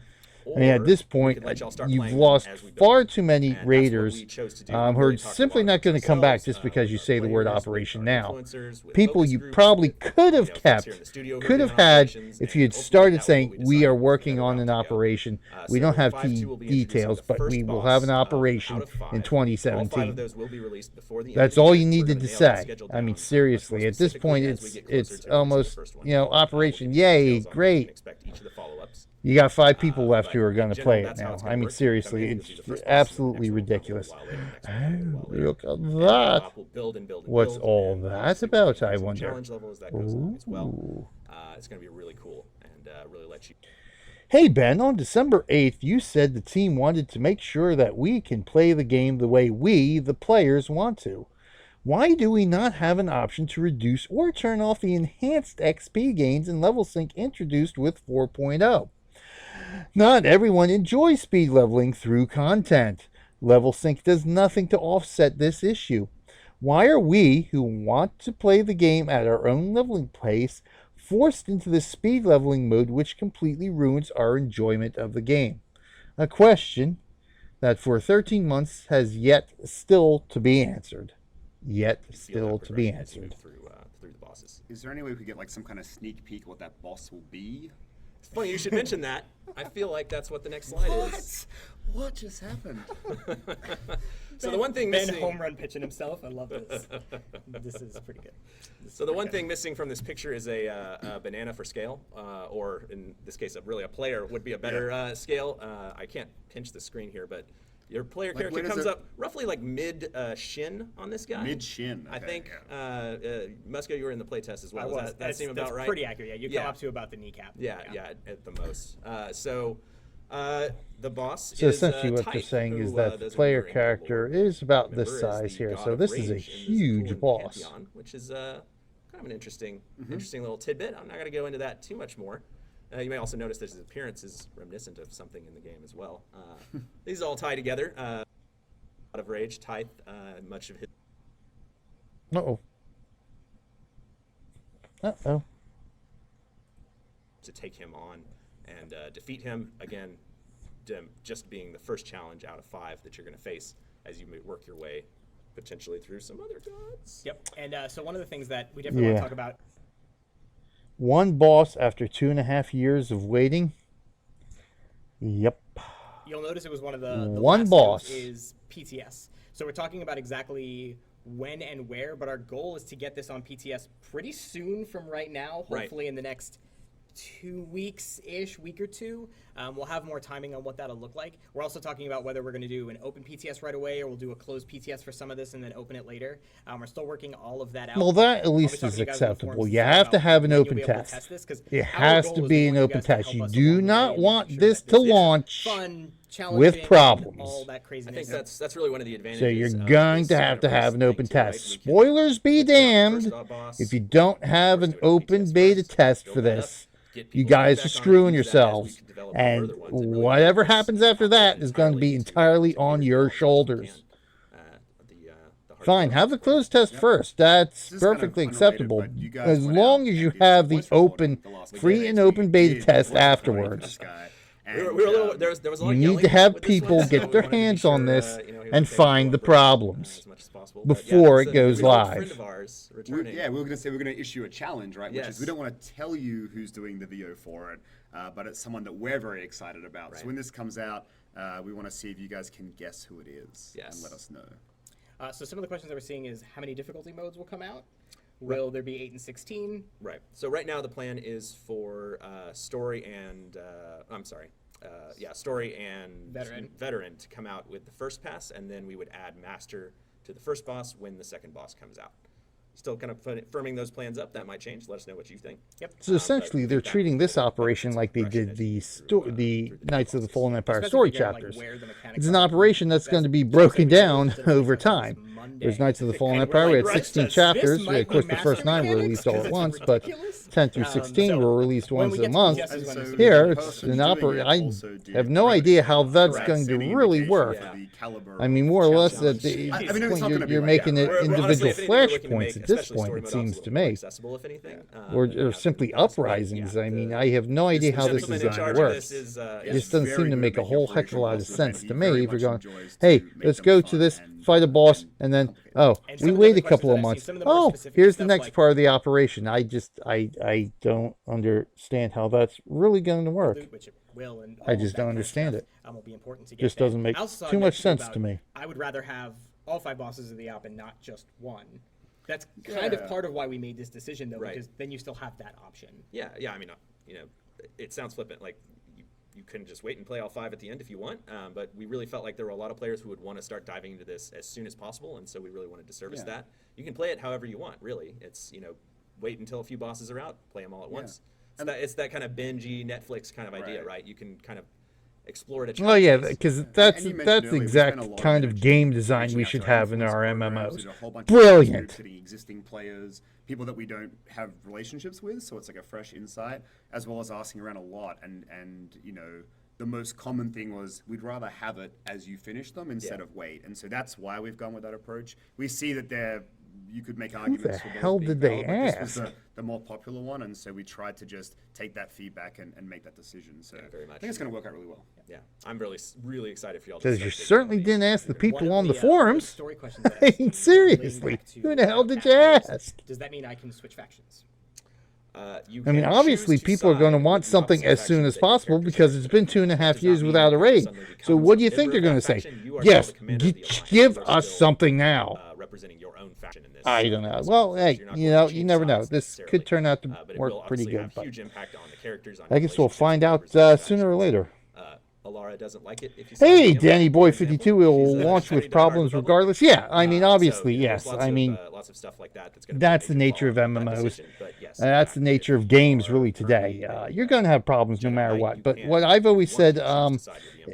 Speaker 1: I mean, at this
Speaker 5: Or we
Speaker 1: point,
Speaker 5: could let y'all start
Speaker 1: you've
Speaker 5: playing
Speaker 1: lost
Speaker 5: as we build
Speaker 1: far
Speaker 5: them.
Speaker 1: too many
Speaker 5: And that's what
Speaker 1: raiders
Speaker 5: we chose to do.
Speaker 1: who
Speaker 5: We
Speaker 1: are
Speaker 5: really talked a
Speaker 1: simply
Speaker 5: lot
Speaker 1: not going to
Speaker 5: amongst
Speaker 1: come back
Speaker 5: ourselves,
Speaker 1: just because you
Speaker 5: with
Speaker 1: say the word
Speaker 5: players, with
Speaker 1: operation
Speaker 5: our
Speaker 1: now.
Speaker 5: influencers, with
Speaker 1: People
Speaker 5: focus
Speaker 1: you
Speaker 5: groups,
Speaker 1: probably
Speaker 5: with,
Speaker 1: could have
Speaker 5: folks
Speaker 1: kept,
Speaker 5: here in the studio who are
Speaker 1: could have
Speaker 5: doing
Speaker 1: had
Speaker 5: operations,
Speaker 1: if
Speaker 5: and
Speaker 1: you had
Speaker 5: ultimately
Speaker 1: started
Speaker 5: that was
Speaker 1: saying,
Speaker 5: what
Speaker 1: we are
Speaker 5: decided
Speaker 1: working
Speaker 5: that
Speaker 1: on
Speaker 5: we're
Speaker 1: an
Speaker 5: about to go.
Speaker 1: operation. We
Speaker 5: So
Speaker 1: don't have
Speaker 5: 5.2 will be introducing
Speaker 1: details,
Speaker 5: the
Speaker 1: but
Speaker 5: first
Speaker 1: we will
Speaker 5: boss
Speaker 1: have an
Speaker 5: out
Speaker 1: operation
Speaker 5: of 5.
Speaker 1: in
Speaker 5: All 5
Speaker 1: 2017.
Speaker 5: of those will be released before the end
Speaker 1: That's
Speaker 5: of the
Speaker 1: all
Speaker 5: year.
Speaker 1: you
Speaker 5: We're
Speaker 1: needed
Speaker 5: gonna
Speaker 1: to
Speaker 5: nail that
Speaker 1: say.
Speaker 5: schedule
Speaker 1: I mean,
Speaker 5: down, much more
Speaker 1: seriously, at this point,
Speaker 5: specifically as we get closer
Speaker 1: it's
Speaker 5: to releasing the
Speaker 1: almost,
Speaker 5: first one.
Speaker 1: operation,
Speaker 5: We'll give you
Speaker 1: yay,
Speaker 5: details on when you can
Speaker 1: great.
Speaker 5: expect each of the follow-ups.
Speaker 1: You got 5 people left
Speaker 5: But
Speaker 1: who are
Speaker 5: in
Speaker 1: going to
Speaker 5: general,
Speaker 1: play it
Speaker 5: that's how
Speaker 1: now.
Speaker 5: it's gonna
Speaker 1: I mean,
Speaker 5: work.
Speaker 1: seriously,
Speaker 5: Come in, you'll see
Speaker 1: it's
Speaker 5: the first boss, and the
Speaker 1: absolutely
Speaker 5: next one will come a
Speaker 1: ridiculous.
Speaker 5: little while later, next one will come a little while later.
Speaker 1: Look at
Speaker 5: And the
Speaker 1: that.
Speaker 5: co-op will build and build and
Speaker 1: What's
Speaker 5: build,
Speaker 1: all
Speaker 5: and
Speaker 1: that
Speaker 5: obviously
Speaker 1: about,
Speaker 5: we'll
Speaker 1: I
Speaker 5: have some
Speaker 1: wonder?
Speaker 5: challenge level as that goes along as well.
Speaker 1: Ooh.
Speaker 5: It's going to be really cool and really let you.
Speaker 1: Hey Ben, on December 8th, you said the team wanted to make sure that we can play the game the way we, the players, want to. Why do we not have an option to reduce or turn off the enhanced XP gains and level sync introduced with 4.0? Not everyone enjoys speed leveling through content. Level sync does nothing to offset this issue. Why are we, who want to play the game at our own leveling pace, forced into the speed leveling mode which completely ruins our enjoyment of the game? A question that for 13 months has yet still to be answered. Yet
Speaker 5: feel that
Speaker 1: still to be
Speaker 5: progression as you
Speaker 1: answered.
Speaker 5: move through the bosses.
Speaker 3: Is there any way we could get like some kind of sneak peek what that boss will be?
Speaker 5: It's funny you should mention that. I feel like that's what the next slide is.
Speaker 3: What just happened?
Speaker 5: So the one thing
Speaker 4: Ben
Speaker 5: missing.
Speaker 4: home run pitching himself. I love this. This is pretty good.
Speaker 5: So the one thing missing from this picture is a banana for scale, or in this case, really a player would be a better scale. I can't pinch the screen here, but your player
Speaker 3: where
Speaker 5: character
Speaker 3: does
Speaker 5: comes
Speaker 3: it-
Speaker 5: up roughly like mid shin on this guy.
Speaker 3: Mid shin.
Speaker 5: I think. Musco, you were in the playtest as well. Does that
Speaker 4: That's-
Speaker 5: seem
Speaker 4: that's
Speaker 5: about right?
Speaker 4: pretty accurate. Yeah, you come up to about the kneecap.
Speaker 5: Yeah, at the most. The boss
Speaker 1: So
Speaker 5: is
Speaker 1: essentially what they're
Speaker 5: Tyke,
Speaker 1: saying is
Speaker 5: who,
Speaker 1: that
Speaker 5: those
Speaker 1: the
Speaker 5: of
Speaker 1: player
Speaker 5: you who are into
Speaker 1: character
Speaker 5: lore
Speaker 1: is about
Speaker 5: remember
Speaker 1: this
Speaker 5: is
Speaker 1: size
Speaker 5: the
Speaker 1: here.
Speaker 5: god
Speaker 1: So
Speaker 5: of
Speaker 1: this is a
Speaker 5: rage in the
Speaker 1: huge
Speaker 5: Zakuran
Speaker 1: boss.
Speaker 5: pantheon, which is kind of an interesting little tidbit. I'm not going to go into that too much more. You may also notice that his appearance is reminiscent of something in the game as well. These all tie together. God of Rage, Tythe, much of his
Speaker 1: Uh-oh. Uh-oh.
Speaker 5: to take him on and defeat him. Again, just being the first challenge out of 5 that you're going to face as you work your way potentially through some other gods.
Speaker 4: Yep. And so one of the things that we definitely want
Speaker 1: Yeah.
Speaker 4: to talk about.
Speaker 1: One boss after 2.5 years of waiting. Yep.
Speaker 4: You'll notice it was one of the
Speaker 1: One
Speaker 4: last
Speaker 1: boss.
Speaker 4: notes is PTS. So we're talking about exactly when and where, but our goal is to get this on PTS pretty soon from right now,
Speaker 5: Right.
Speaker 4: hopefully in the next 2 weeks-ish, week or two. We'll have more timing on what that'll look like. We're also talking about whether we're going to do an open PTS right away or we'll do a closed PTS for some of this and then open it later. We're still working all of that out.
Speaker 1: Well, that at
Speaker 4: I'll be
Speaker 1: least
Speaker 4: talking
Speaker 1: is
Speaker 4: to you guys in the
Speaker 1: acceptable.
Speaker 4: forums
Speaker 1: You
Speaker 4: soon
Speaker 1: have to
Speaker 4: about
Speaker 1: have an
Speaker 4: when you'll
Speaker 1: open
Speaker 4: be able to
Speaker 1: test.
Speaker 4: test this, 'cause
Speaker 1: It
Speaker 4: our
Speaker 1: has
Speaker 4: goal
Speaker 1: to
Speaker 4: is
Speaker 1: be
Speaker 4: we
Speaker 1: an
Speaker 4: want you
Speaker 1: open
Speaker 4: guys to
Speaker 1: test.
Speaker 4: help
Speaker 1: You
Speaker 4: us
Speaker 1: do
Speaker 4: along the way
Speaker 1: not
Speaker 4: and
Speaker 1: want
Speaker 4: make sure
Speaker 1: this
Speaker 4: that
Speaker 1: to
Speaker 4: this is
Speaker 1: launch
Speaker 4: fun,
Speaker 1: with
Speaker 4: challenging,
Speaker 1: problems.
Speaker 4: all that
Speaker 5: I
Speaker 4: craziness.
Speaker 5: think that's really one of the advantages.
Speaker 1: So you're
Speaker 5: of
Speaker 1: going
Speaker 5: this
Speaker 1: to
Speaker 5: kind
Speaker 1: have
Speaker 5: of
Speaker 1: to have
Speaker 5: race
Speaker 1: an
Speaker 5: thing
Speaker 1: open
Speaker 5: too, right?
Speaker 1: test.
Speaker 5: We can
Speaker 1: Spoilers be
Speaker 5: pick the
Speaker 1: damned.
Speaker 5: first boss,
Speaker 1: If you don't have an
Speaker 5: first open
Speaker 1: open
Speaker 5: PTS
Speaker 1: beta
Speaker 5: first,
Speaker 1: test
Speaker 5: build
Speaker 1: for
Speaker 5: that up,
Speaker 1: this,
Speaker 5: get
Speaker 1: you
Speaker 5: people's
Speaker 1: guys
Speaker 5: feedback
Speaker 1: are
Speaker 5: on it,
Speaker 1: screwing
Speaker 5: use that as we
Speaker 1: yourselves.
Speaker 5: can develop
Speaker 1: And
Speaker 5: further ones and really
Speaker 1: whatever
Speaker 5: make this
Speaker 1: happens after that is going to be entirely
Speaker 5: to
Speaker 1: on
Speaker 5: mirror
Speaker 1: your
Speaker 5: as much as we
Speaker 1: shoulders.
Speaker 5: can. The
Speaker 1: Fine,
Speaker 5: hardcore
Speaker 1: have the
Speaker 5: aspect.
Speaker 1: closed test first. That's
Speaker 3: This is kind of
Speaker 1: perfectly
Speaker 3: unrelated,
Speaker 1: acceptable.
Speaker 3: but you guys
Speaker 1: As
Speaker 3: went
Speaker 1: long
Speaker 3: out
Speaker 1: as
Speaker 3: and
Speaker 1: you
Speaker 3: did
Speaker 1: have
Speaker 3: some
Speaker 1: the
Speaker 3: voice recording
Speaker 1: open,
Speaker 3: the last
Speaker 1: free
Speaker 3: week.
Speaker 1: and
Speaker 3: We
Speaker 1: open beta
Speaker 3: did
Speaker 1: test
Speaker 3: voice recording for
Speaker 1: afterwards.
Speaker 3: this guy,
Speaker 5: We were
Speaker 3: and,
Speaker 5: a little, there was a lot
Speaker 1: You
Speaker 5: of
Speaker 1: need
Speaker 5: yelling
Speaker 1: to have
Speaker 5: with this
Speaker 1: people
Speaker 5: one, so
Speaker 1: get
Speaker 5: we
Speaker 1: their
Speaker 5: wanted to be
Speaker 1: hands on
Speaker 5: sure,
Speaker 1: this
Speaker 5: he was
Speaker 1: and
Speaker 5: okay
Speaker 1: find the
Speaker 5: with cooperating,
Speaker 1: problems
Speaker 5: as much as possible. But yeah,
Speaker 1: before
Speaker 5: it's
Speaker 1: it
Speaker 5: an
Speaker 1: goes
Speaker 5: old
Speaker 1: live.
Speaker 5: friend of ours
Speaker 3: we
Speaker 5: returning.
Speaker 3: were going to say we're going to issue a challenge, right? Which is
Speaker 5: Yes.
Speaker 3: we don't want to tell you who's doing the VO for it, but it's someone that we're very excited about.
Speaker 5: Right.
Speaker 3: So when this comes out, we want to see if you guys can guess who it is
Speaker 5: Yes.
Speaker 3: and let us know.
Speaker 4: So some of the questions that we're seeing is how many difficulty modes will come out? Will there be 8 and 16?
Speaker 5: Right. So right now the plan is for story and story and
Speaker 4: Veteran.
Speaker 5: to come out with the first pass, and then we would add master to the first boss when the second boss comes out. Still kind of firming those plans up. That might change. Let us know what you think.
Speaker 4: Yep.
Speaker 1: So essentially, they're treating this operation like they did the Knights of the Fallen Empire
Speaker 4: Especially
Speaker 1: story
Speaker 4: figuring out, like,
Speaker 1: chapters.
Speaker 4: where the mechanics
Speaker 1: It's an
Speaker 4: are.
Speaker 1: operation that's
Speaker 4: Best-
Speaker 1: going to be
Speaker 4: just
Speaker 1: broken
Speaker 4: so we know
Speaker 1: down
Speaker 4: instead of
Speaker 1: over
Speaker 4: releasing something
Speaker 1: time.
Speaker 4: this Monday.
Speaker 1: There's Knights of the Fallen
Speaker 4: And we're
Speaker 1: Empire. We
Speaker 4: like,
Speaker 1: had
Speaker 4: "Right,
Speaker 1: 16
Speaker 4: this
Speaker 1: chapters.
Speaker 4: might
Speaker 1: Of course,
Speaker 4: be
Speaker 1: the first 9 were
Speaker 4: master
Speaker 1: released all at
Speaker 4: mechanics,
Speaker 1: once,
Speaker 4: it's
Speaker 1: but
Speaker 4: ridiculous.
Speaker 1: 10 through 16
Speaker 4: So
Speaker 1: were released
Speaker 4: when
Speaker 1: once
Speaker 4: we
Speaker 1: a
Speaker 4: get to
Speaker 1: month.
Speaker 4: PTS is when
Speaker 3: And
Speaker 4: this
Speaker 3: so
Speaker 4: will
Speaker 1: Here,
Speaker 3: the
Speaker 1: it's
Speaker 3: person
Speaker 1: an
Speaker 3: doing
Speaker 1: operation.
Speaker 3: it
Speaker 1: I
Speaker 3: also did
Speaker 1: have no
Speaker 3: credit
Speaker 1: idea how that's
Speaker 4: Correct.
Speaker 1: going to
Speaker 3: any
Speaker 1: really
Speaker 3: indication
Speaker 1: work.
Speaker 3: for the caliber
Speaker 1: I mean,
Speaker 3: of
Speaker 1: more or less,
Speaker 3: challenge.
Speaker 1: that
Speaker 3: I mean, it's
Speaker 1: point,
Speaker 3: not gonna be
Speaker 1: you're
Speaker 3: like
Speaker 1: making
Speaker 3: that,
Speaker 1: it
Speaker 3: right?
Speaker 5: We're honestly,
Speaker 1: individual
Speaker 5: if anything, we're looking to
Speaker 1: flashpoints
Speaker 5: make
Speaker 1: at this
Speaker 5: especially
Speaker 1: point,
Speaker 5: story
Speaker 1: it
Speaker 5: mode
Speaker 1: seems
Speaker 5: options
Speaker 1: to
Speaker 5: a little more
Speaker 1: me.
Speaker 5: accessible, if anything.
Speaker 1: Or
Speaker 5: than we have
Speaker 1: simply
Speaker 5: in the past, but
Speaker 1: uprisings.
Speaker 5: yeah,
Speaker 1: I mean,
Speaker 5: the-
Speaker 1: I have no idea how this
Speaker 5: gentleman
Speaker 1: is
Speaker 5: in
Speaker 1: going to
Speaker 5: charge of
Speaker 1: work.
Speaker 5: this is,
Speaker 1: It
Speaker 5: is
Speaker 1: just doesn't
Speaker 3: very
Speaker 1: seem to
Speaker 3: good
Speaker 1: make a
Speaker 3: at
Speaker 1: whole
Speaker 3: making
Speaker 1: heck of a lot of
Speaker 3: operation
Speaker 1: sense
Speaker 3: possible,
Speaker 1: to
Speaker 3: and
Speaker 1: me
Speaker 3: he
Speaker 1: if you're
Speaker 3: very
Speaker 1: going,
Speaker 3: much enjoys
Speaker 1: hey,
Speaker 3: to make
Speaker 1: let's
Speaker 3: them
Speaker 1: go
Speaker 3: fun
Speaker 1: to this,
Speaker 3: and-
Speaker 1: fight a boss,
Speaker 3: and
Speaker 1: and then,
Speaker 3: complicated.
Speaker 1: oh,
Speaker 4: And
Speaker 1: we
Speaker 4: some of the
Speaker 1: wait
Speaker 4: other
Speaker 1: a couple of
Speaker 4: questions that I see,
Speaker 1: months.
Speaker 4: some of the more
Speaker 1: Oh,
Speaker 4: specific
Speaker 1: here's the
Speaker 4: stuff
Speaker 1: next
Speaker 4: like-
Speaker 1: part of the operation. I don't understand how that's really going to work.
Speaker 4: Which it will, and
Speaker 1: I
Speaker 4: all of
Speaker 1: just
Speaker 4: that
Speaker 1: don't
Speaker 4: kind of
Speaker 1: understand
Speaker 4: stuff,
Speaker 1: it.
Speaker 4: will be important to get
Speaker 1: Just
Speaker 4: there.
Speaker 1: doesn't make
Speaker 4: I also saw
Speaker 1: too
Speaker 4: a
Speaker 1: much
Speaker 4: note
Speaker 1: sense
Speaker 4: about
Speaker 1: to me.
Speaker 4: I would rather have all 5 bosses of the op and not just one. That's kind of
Speaker 3: Yeah.
Speaker 4: part of why we made this decision, though,
Speaker 5: Right.
Speaker 4: because then you still have that option.
Speaker 5: Yeah. I mean, it sounds flippant. Like you couldn't just wait and play all 5 at the end if you want. But we really felt like there were a lot of players who would want to start diving into this as soon as possible, and so we really wanted to service
Speaker 3: Yeah.
Speaker 5: that. You can play it however you want. Really, it's wait until a few bosses are out, play them all at once. It's that kind of bingey Netflix kind of idea,
Speaker 3: Right.
Speaker 5: right? You can kind of explore it at your
Speaker 1: Oh
Speaker 5: own
Speaker 1: yeah,
Speaker 5: pace.
Speaker 1: because
Speaker 3: And
Speaker 1: that's
Speaker 3: you mentioned
Speaker 1: that's the
Speaker 3: earlier, we spent a lot
Speaker 1: exact
Speaker 3: of
Speaker 1: kind of
Speaker 3: energy
Speaker 1: game design
Speaker 3: reaching
Speaker 1: we
Speaker 3: out
Speaker 1: should
Speaker 3: to
Speaker 1: have in
Speaker 3: influence
Speaker 1: our
Speaker 3: programs,
Speaker 1: MMOs.
Speaker 3: did a whole bunch of
Speaker 1: Brilliant.
Speaker 3: groups hitting existing players, people that we don't have relationships with, so it's like a fresh insight, as well as asking around a lot. And the most common thing was we'd rather have it as you finish them instead
Speaker 5: Yeah.
Speaker 3: of wait. And so that's why we've gone with that approach. We see that you could make arguments
Speaker 1: the
Speaker 3: for both
Speaker 1: hell
Speaker 3: being
Speaker 1: did they
Speaker 3: valid, but this was
Speaker 1: ask?
Speaker 3: the more popular one, and so we tried to just take that feedback and make that decision. So
Speaker 5: very
Speaker 3: I
Speaker 5: much.
Speaker 3: think it's going to work out really well.
Speaker 5: Yeah, I'm really excited for y'all. to
Speaker 1: Because
Speaker 5: start
Speaker 1: you
Speaker 5: digging
Speaker 1: certainly
Speaker 5: into
Speaker 1: didn't
Speaker 5: these.
Speaker 1: ask the
Speaker 4: One
Speaker 1: people
Speaker 4: of
Speaker 1: on the
Speaker 4: the
Speaker 1: forums.
Speaker 4: story questions that
Speaker 1: I
Speaker 4: I've
Speaker 1: mean,
Speaker 4: seen relating
Speaker 1: seriously,
Speaker 4: back to
Speaker 1: who the hell did you
Speaker 4: factions,
Speaker 1: ask?
Speaker 4: Does that mean I can switch factions?
Speaker 5: You
Speaker 1: I mean,
Speaker 5: can
Speaker 1: obviously,
Speaker 5: choose to
Speaker 1: people are going to
Speaker 5: side
Speaker 1: want
Speaker 5: with the
Speaker 1: something
Speaker 5: opposite
Speaker 1: as soon
Speaker 5: faction
Speaker 1: as
Speaker 5: that your
Speaker 1: possible
Speaker 5: character
Speaker 1: because
Speaker 5: chooses.
Speaker 1: it's been 2.5
Speaker 5: Does
Speaker 1: years
Speaker 5: not
Speaker 1: without a
Speaker 5: mean
Speaker 1: raid.
Speaker 5: suddenly
Speaker 1: So
Speaker 5: becomes
Speaker 1: what do
Speaker 5: a
Speaker 1: you think
Speaker 5: member
Speaker 1: they're
Speaker 5: of
Speaker 1: going to
Speaker 5: that
Speaker 1: say?
Speaker 5: faction. You are
Speaker 1: Yes,
Speaker 5: still the commander of the alliance.
Speaker 1: give
Speaker 5: You are
Speaker 1: us
Speaker 5: still,
Speaker 1: something now.
Speaker 5: Representing your own faction in this.
Speaker 1: I don't know.
Speaker 5: aspect,
Speaker 1: Well,
Speaker 5: so
Speaker 1: hey,
Speaker 5: you're not
Speaker 1: you
Speaker 5: going
Speaker 1: know,
Speaker 5: to
Speaker 1: you
Speaker 5: change
Speaker 1: never know.
Speaker 5: sides
Speaker 1: This
Speaker 5: necessarily.
Speaker 1: could turn out to
Speaker 5: But it
Speaker 1: work
Speaker 5: will
Speaker 1: pretty
Speaker 5: obviously
Speaker 1: good.
Speaker 5: have
Speaker 1: But
Speaker 5: huge impact on the characters. On
Speaker 1: I guess we'll
Speaker 5: relationships
Speaker 1: find
Speaker 5: with
Speaker 1: out
Speaker 5: members of the
Speaker 1: sooner or
Speaker 5: factions.
Speaker 1: later.
Speaker 5: Alara doesn't like it if you. side
Speaker 1: Hey,
Speaker 5: with him,
Speaker 1: Danny Boy
Speaker 5: for example.
Speaker 1: 52 will
Speaker 5: She's,
Speaker 1: launch
Speaker 5: studied
Speaker 1: with
Speaker 5: Die Hard
Speaker 1: problems
Speaker 5: Republic.
Speaker 1: regardless. Yeah, I mean,
Speaker 5: So,
Speaker 1: obviously,
Speaker 5: there's
Speaker 1: yes.
Speaker 5: lots
Speaker 1: I
Speaker 5: of,
Speaker 1: mean,
Speaker 5: lots of stuff like that. That's going to
Speaker 1: that's the nature of MMOs. That's the nature of games, really, today. You're going to have problems no matter what. But what I've always said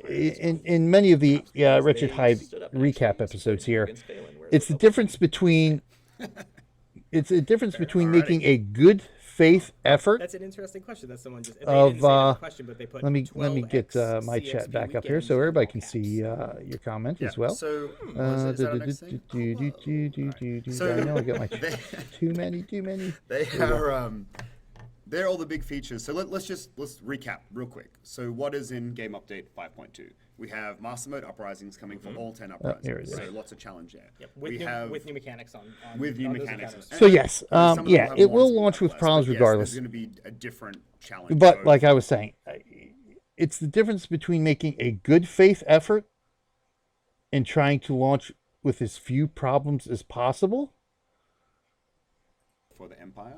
Speaker 1: in many of the Wretched Hive recap episodes here, it's the difference between making a good faith effort.
Speaker 4: That's an interesting question. That's someone just. They
Speaker 1: Of,
Speaker 4: didn't say that in the question, but they put
Speaker 1: Let me get
Speaker 4: 12x
Speaker 1: my chat
Speaker 4: CXP
Speaker 1: back up here
Speaker 4: weekends
Speaker 1: so
Speaker 4: in
Speaker 1: everybody
Speaker 4: all
Speaker 1: can
Speaker 4: caps.
Speaker 1: see your comment as well.
Speaker 3: So, is that our next thing? So-
Speaker 1: I know I got my too many.
Speaker 3: They are they're all the big features. So let's recap real quick. So what is in game update 5.2? We have master mode uprisings coming for all 10 uprisings.
Speaker 1: here it is.
Speaker 3: So lots of challenge there.
Speaker 4: Yep,
Speaker 3: we have
Speaker 4: with new mechanics on
Speaker 3: with new
Speaker 4: on those
Speaker 3: mechanics.
Speaker 4: encounters.
Speaker 1: So yes,
Speaker 3: Some of them
Speaker 1: yeah,
Speaker 3: have
Speaker 1: it
Speaker 3: more,
Speaker 1: will
Speaker 3: some
Speaker 1: launch
Speaker 3: have
Speaker 1: with
Speaker 3: less,
Speaker 1: problems
Speaker 3: but yes,
Speaker 1: regardless.
Speaker 3: There's going to be a different challenge.
Speaker 1: But
Speaker 3: both.
Speaker 1: like I was saying, it's the difference between making a good faith effort and trying to launch with as few problems as possible.
Speaker 3: for the Empire,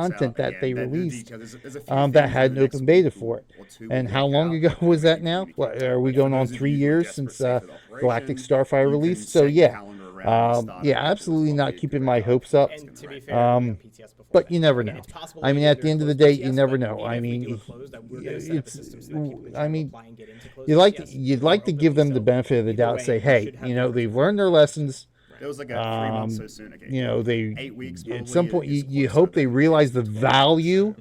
Speaker 1: content that they
Speaker 3: the
Speaker 1: released
Speaker 3: details. There's a few
Speaker 1: that
Speaker 3: things
Speaker 1: had
Speaker 3: in
Speaker 1: an
Speaker 3: the next
Speaker 1: open beta
Speaker 3: week
Speaker 1: for it.
Speaker 3: or two
Speaker 1: And
Speaker 3: we'll
Speaker 1: how
Speaker 3: leak
Speaker 1: long
Speaker 3: out,
Speaker 1: ago
Speaker 3: and
Speaker 1: was
Speaker 3: we're
Speaker 1: that
Speaker 3: gonna
Speaker 1: now?
Speaker 3: communicate
Speaker 1: Are we
Speaker 3: that.
Speaker 1: going
Speaker 3: For
Speaker 1: on
Speaker 3: those of
Speaker 1: 3
Speaker 3: you who are
Speaker 1: years
Speaker 3: desperate
Speaker 1: since
Speaker 3: safe with
Speaker 1: Galactic
Speaker 3: operations,
Speaker 1: Starfire
Speaker 3: you can
Speaker 1: released?
Speaker 3: set
Speaker 1: So
Speaker 3: your
Speaker 1: yeah,
Speaker 3: calendar around the start
Speaker 1: yeah,
Speaker 3: of it.
Speaker 1: absolutely
Speaker 3: It's
Speaker 1: not
Speaker 3: probably a
Speaker 1: keeping
Speaker 3: good
Speaker 1: my
Speaker 3: idea.
Speaker 1: hopes up.
Speaker 4: And to be
Speaker 3: Right.
Speaker 4: fair, we have PTS before
Speaker 1: But
Speaker 4: that.
Speaker 1: you never
Speaker 4: Again,
Speaker 1: know.
Speaker 4: it's possible
Speaker 1: I mean,
Speaker 4: later
Speaker 1: at the
Speaker 4: during
Speaker 1: end of the
Speaker 4: closed
Speaker 1: day, you
Speaker 4: PTS,
Speaker 1: never
Speaker 4: but
Speaker 1: know.
Speaker 4: even
Speaker 1: I
Speaker 4: if we
Speaker 1: mean,
Speaker 4: do a closed, that we're going to set up a system so that people can
Speaker 1: I mean,
Speaker 4: apply and get into closed
Speaker 1: you'd like
Speaker 4: PTS
Speaker 1: you'd
Speaker 4: more
Speaker 1: like to give
Speaker 4: openly,
Speaker 1: them the
Speaker 4: so
Speaker 1: benefit of the
Speaker 4: either
Speaker 1: doubt.
Speaker 4: way,
Speaker 1: Say,
Speaker 4: we
Speaker 1: hey,
Speaker 4: should have
Speaker 1: you
Speaker 4: the
Speaker 1: know,
Speaker 4: option
Speaker 1: they've
Speaker 4: to
Speaker 1: learned their
Speaker 4: do
Speaker 1: lessons.
Speaker 3: It was like a 3 months so soon. Okay,
Speaker 1: You know, they
Speaker 3: 8 weeks.
Speaker 1: at some point
Speaker 3: probably
Speaker 1: you
Speaker 3: is
Speaker 1: hope
Speaker 3: closer
Speaker 1: they
Speaker 3: than
Speaker 1: realize the
Speaker 3: 12 months.
Speaker 1: value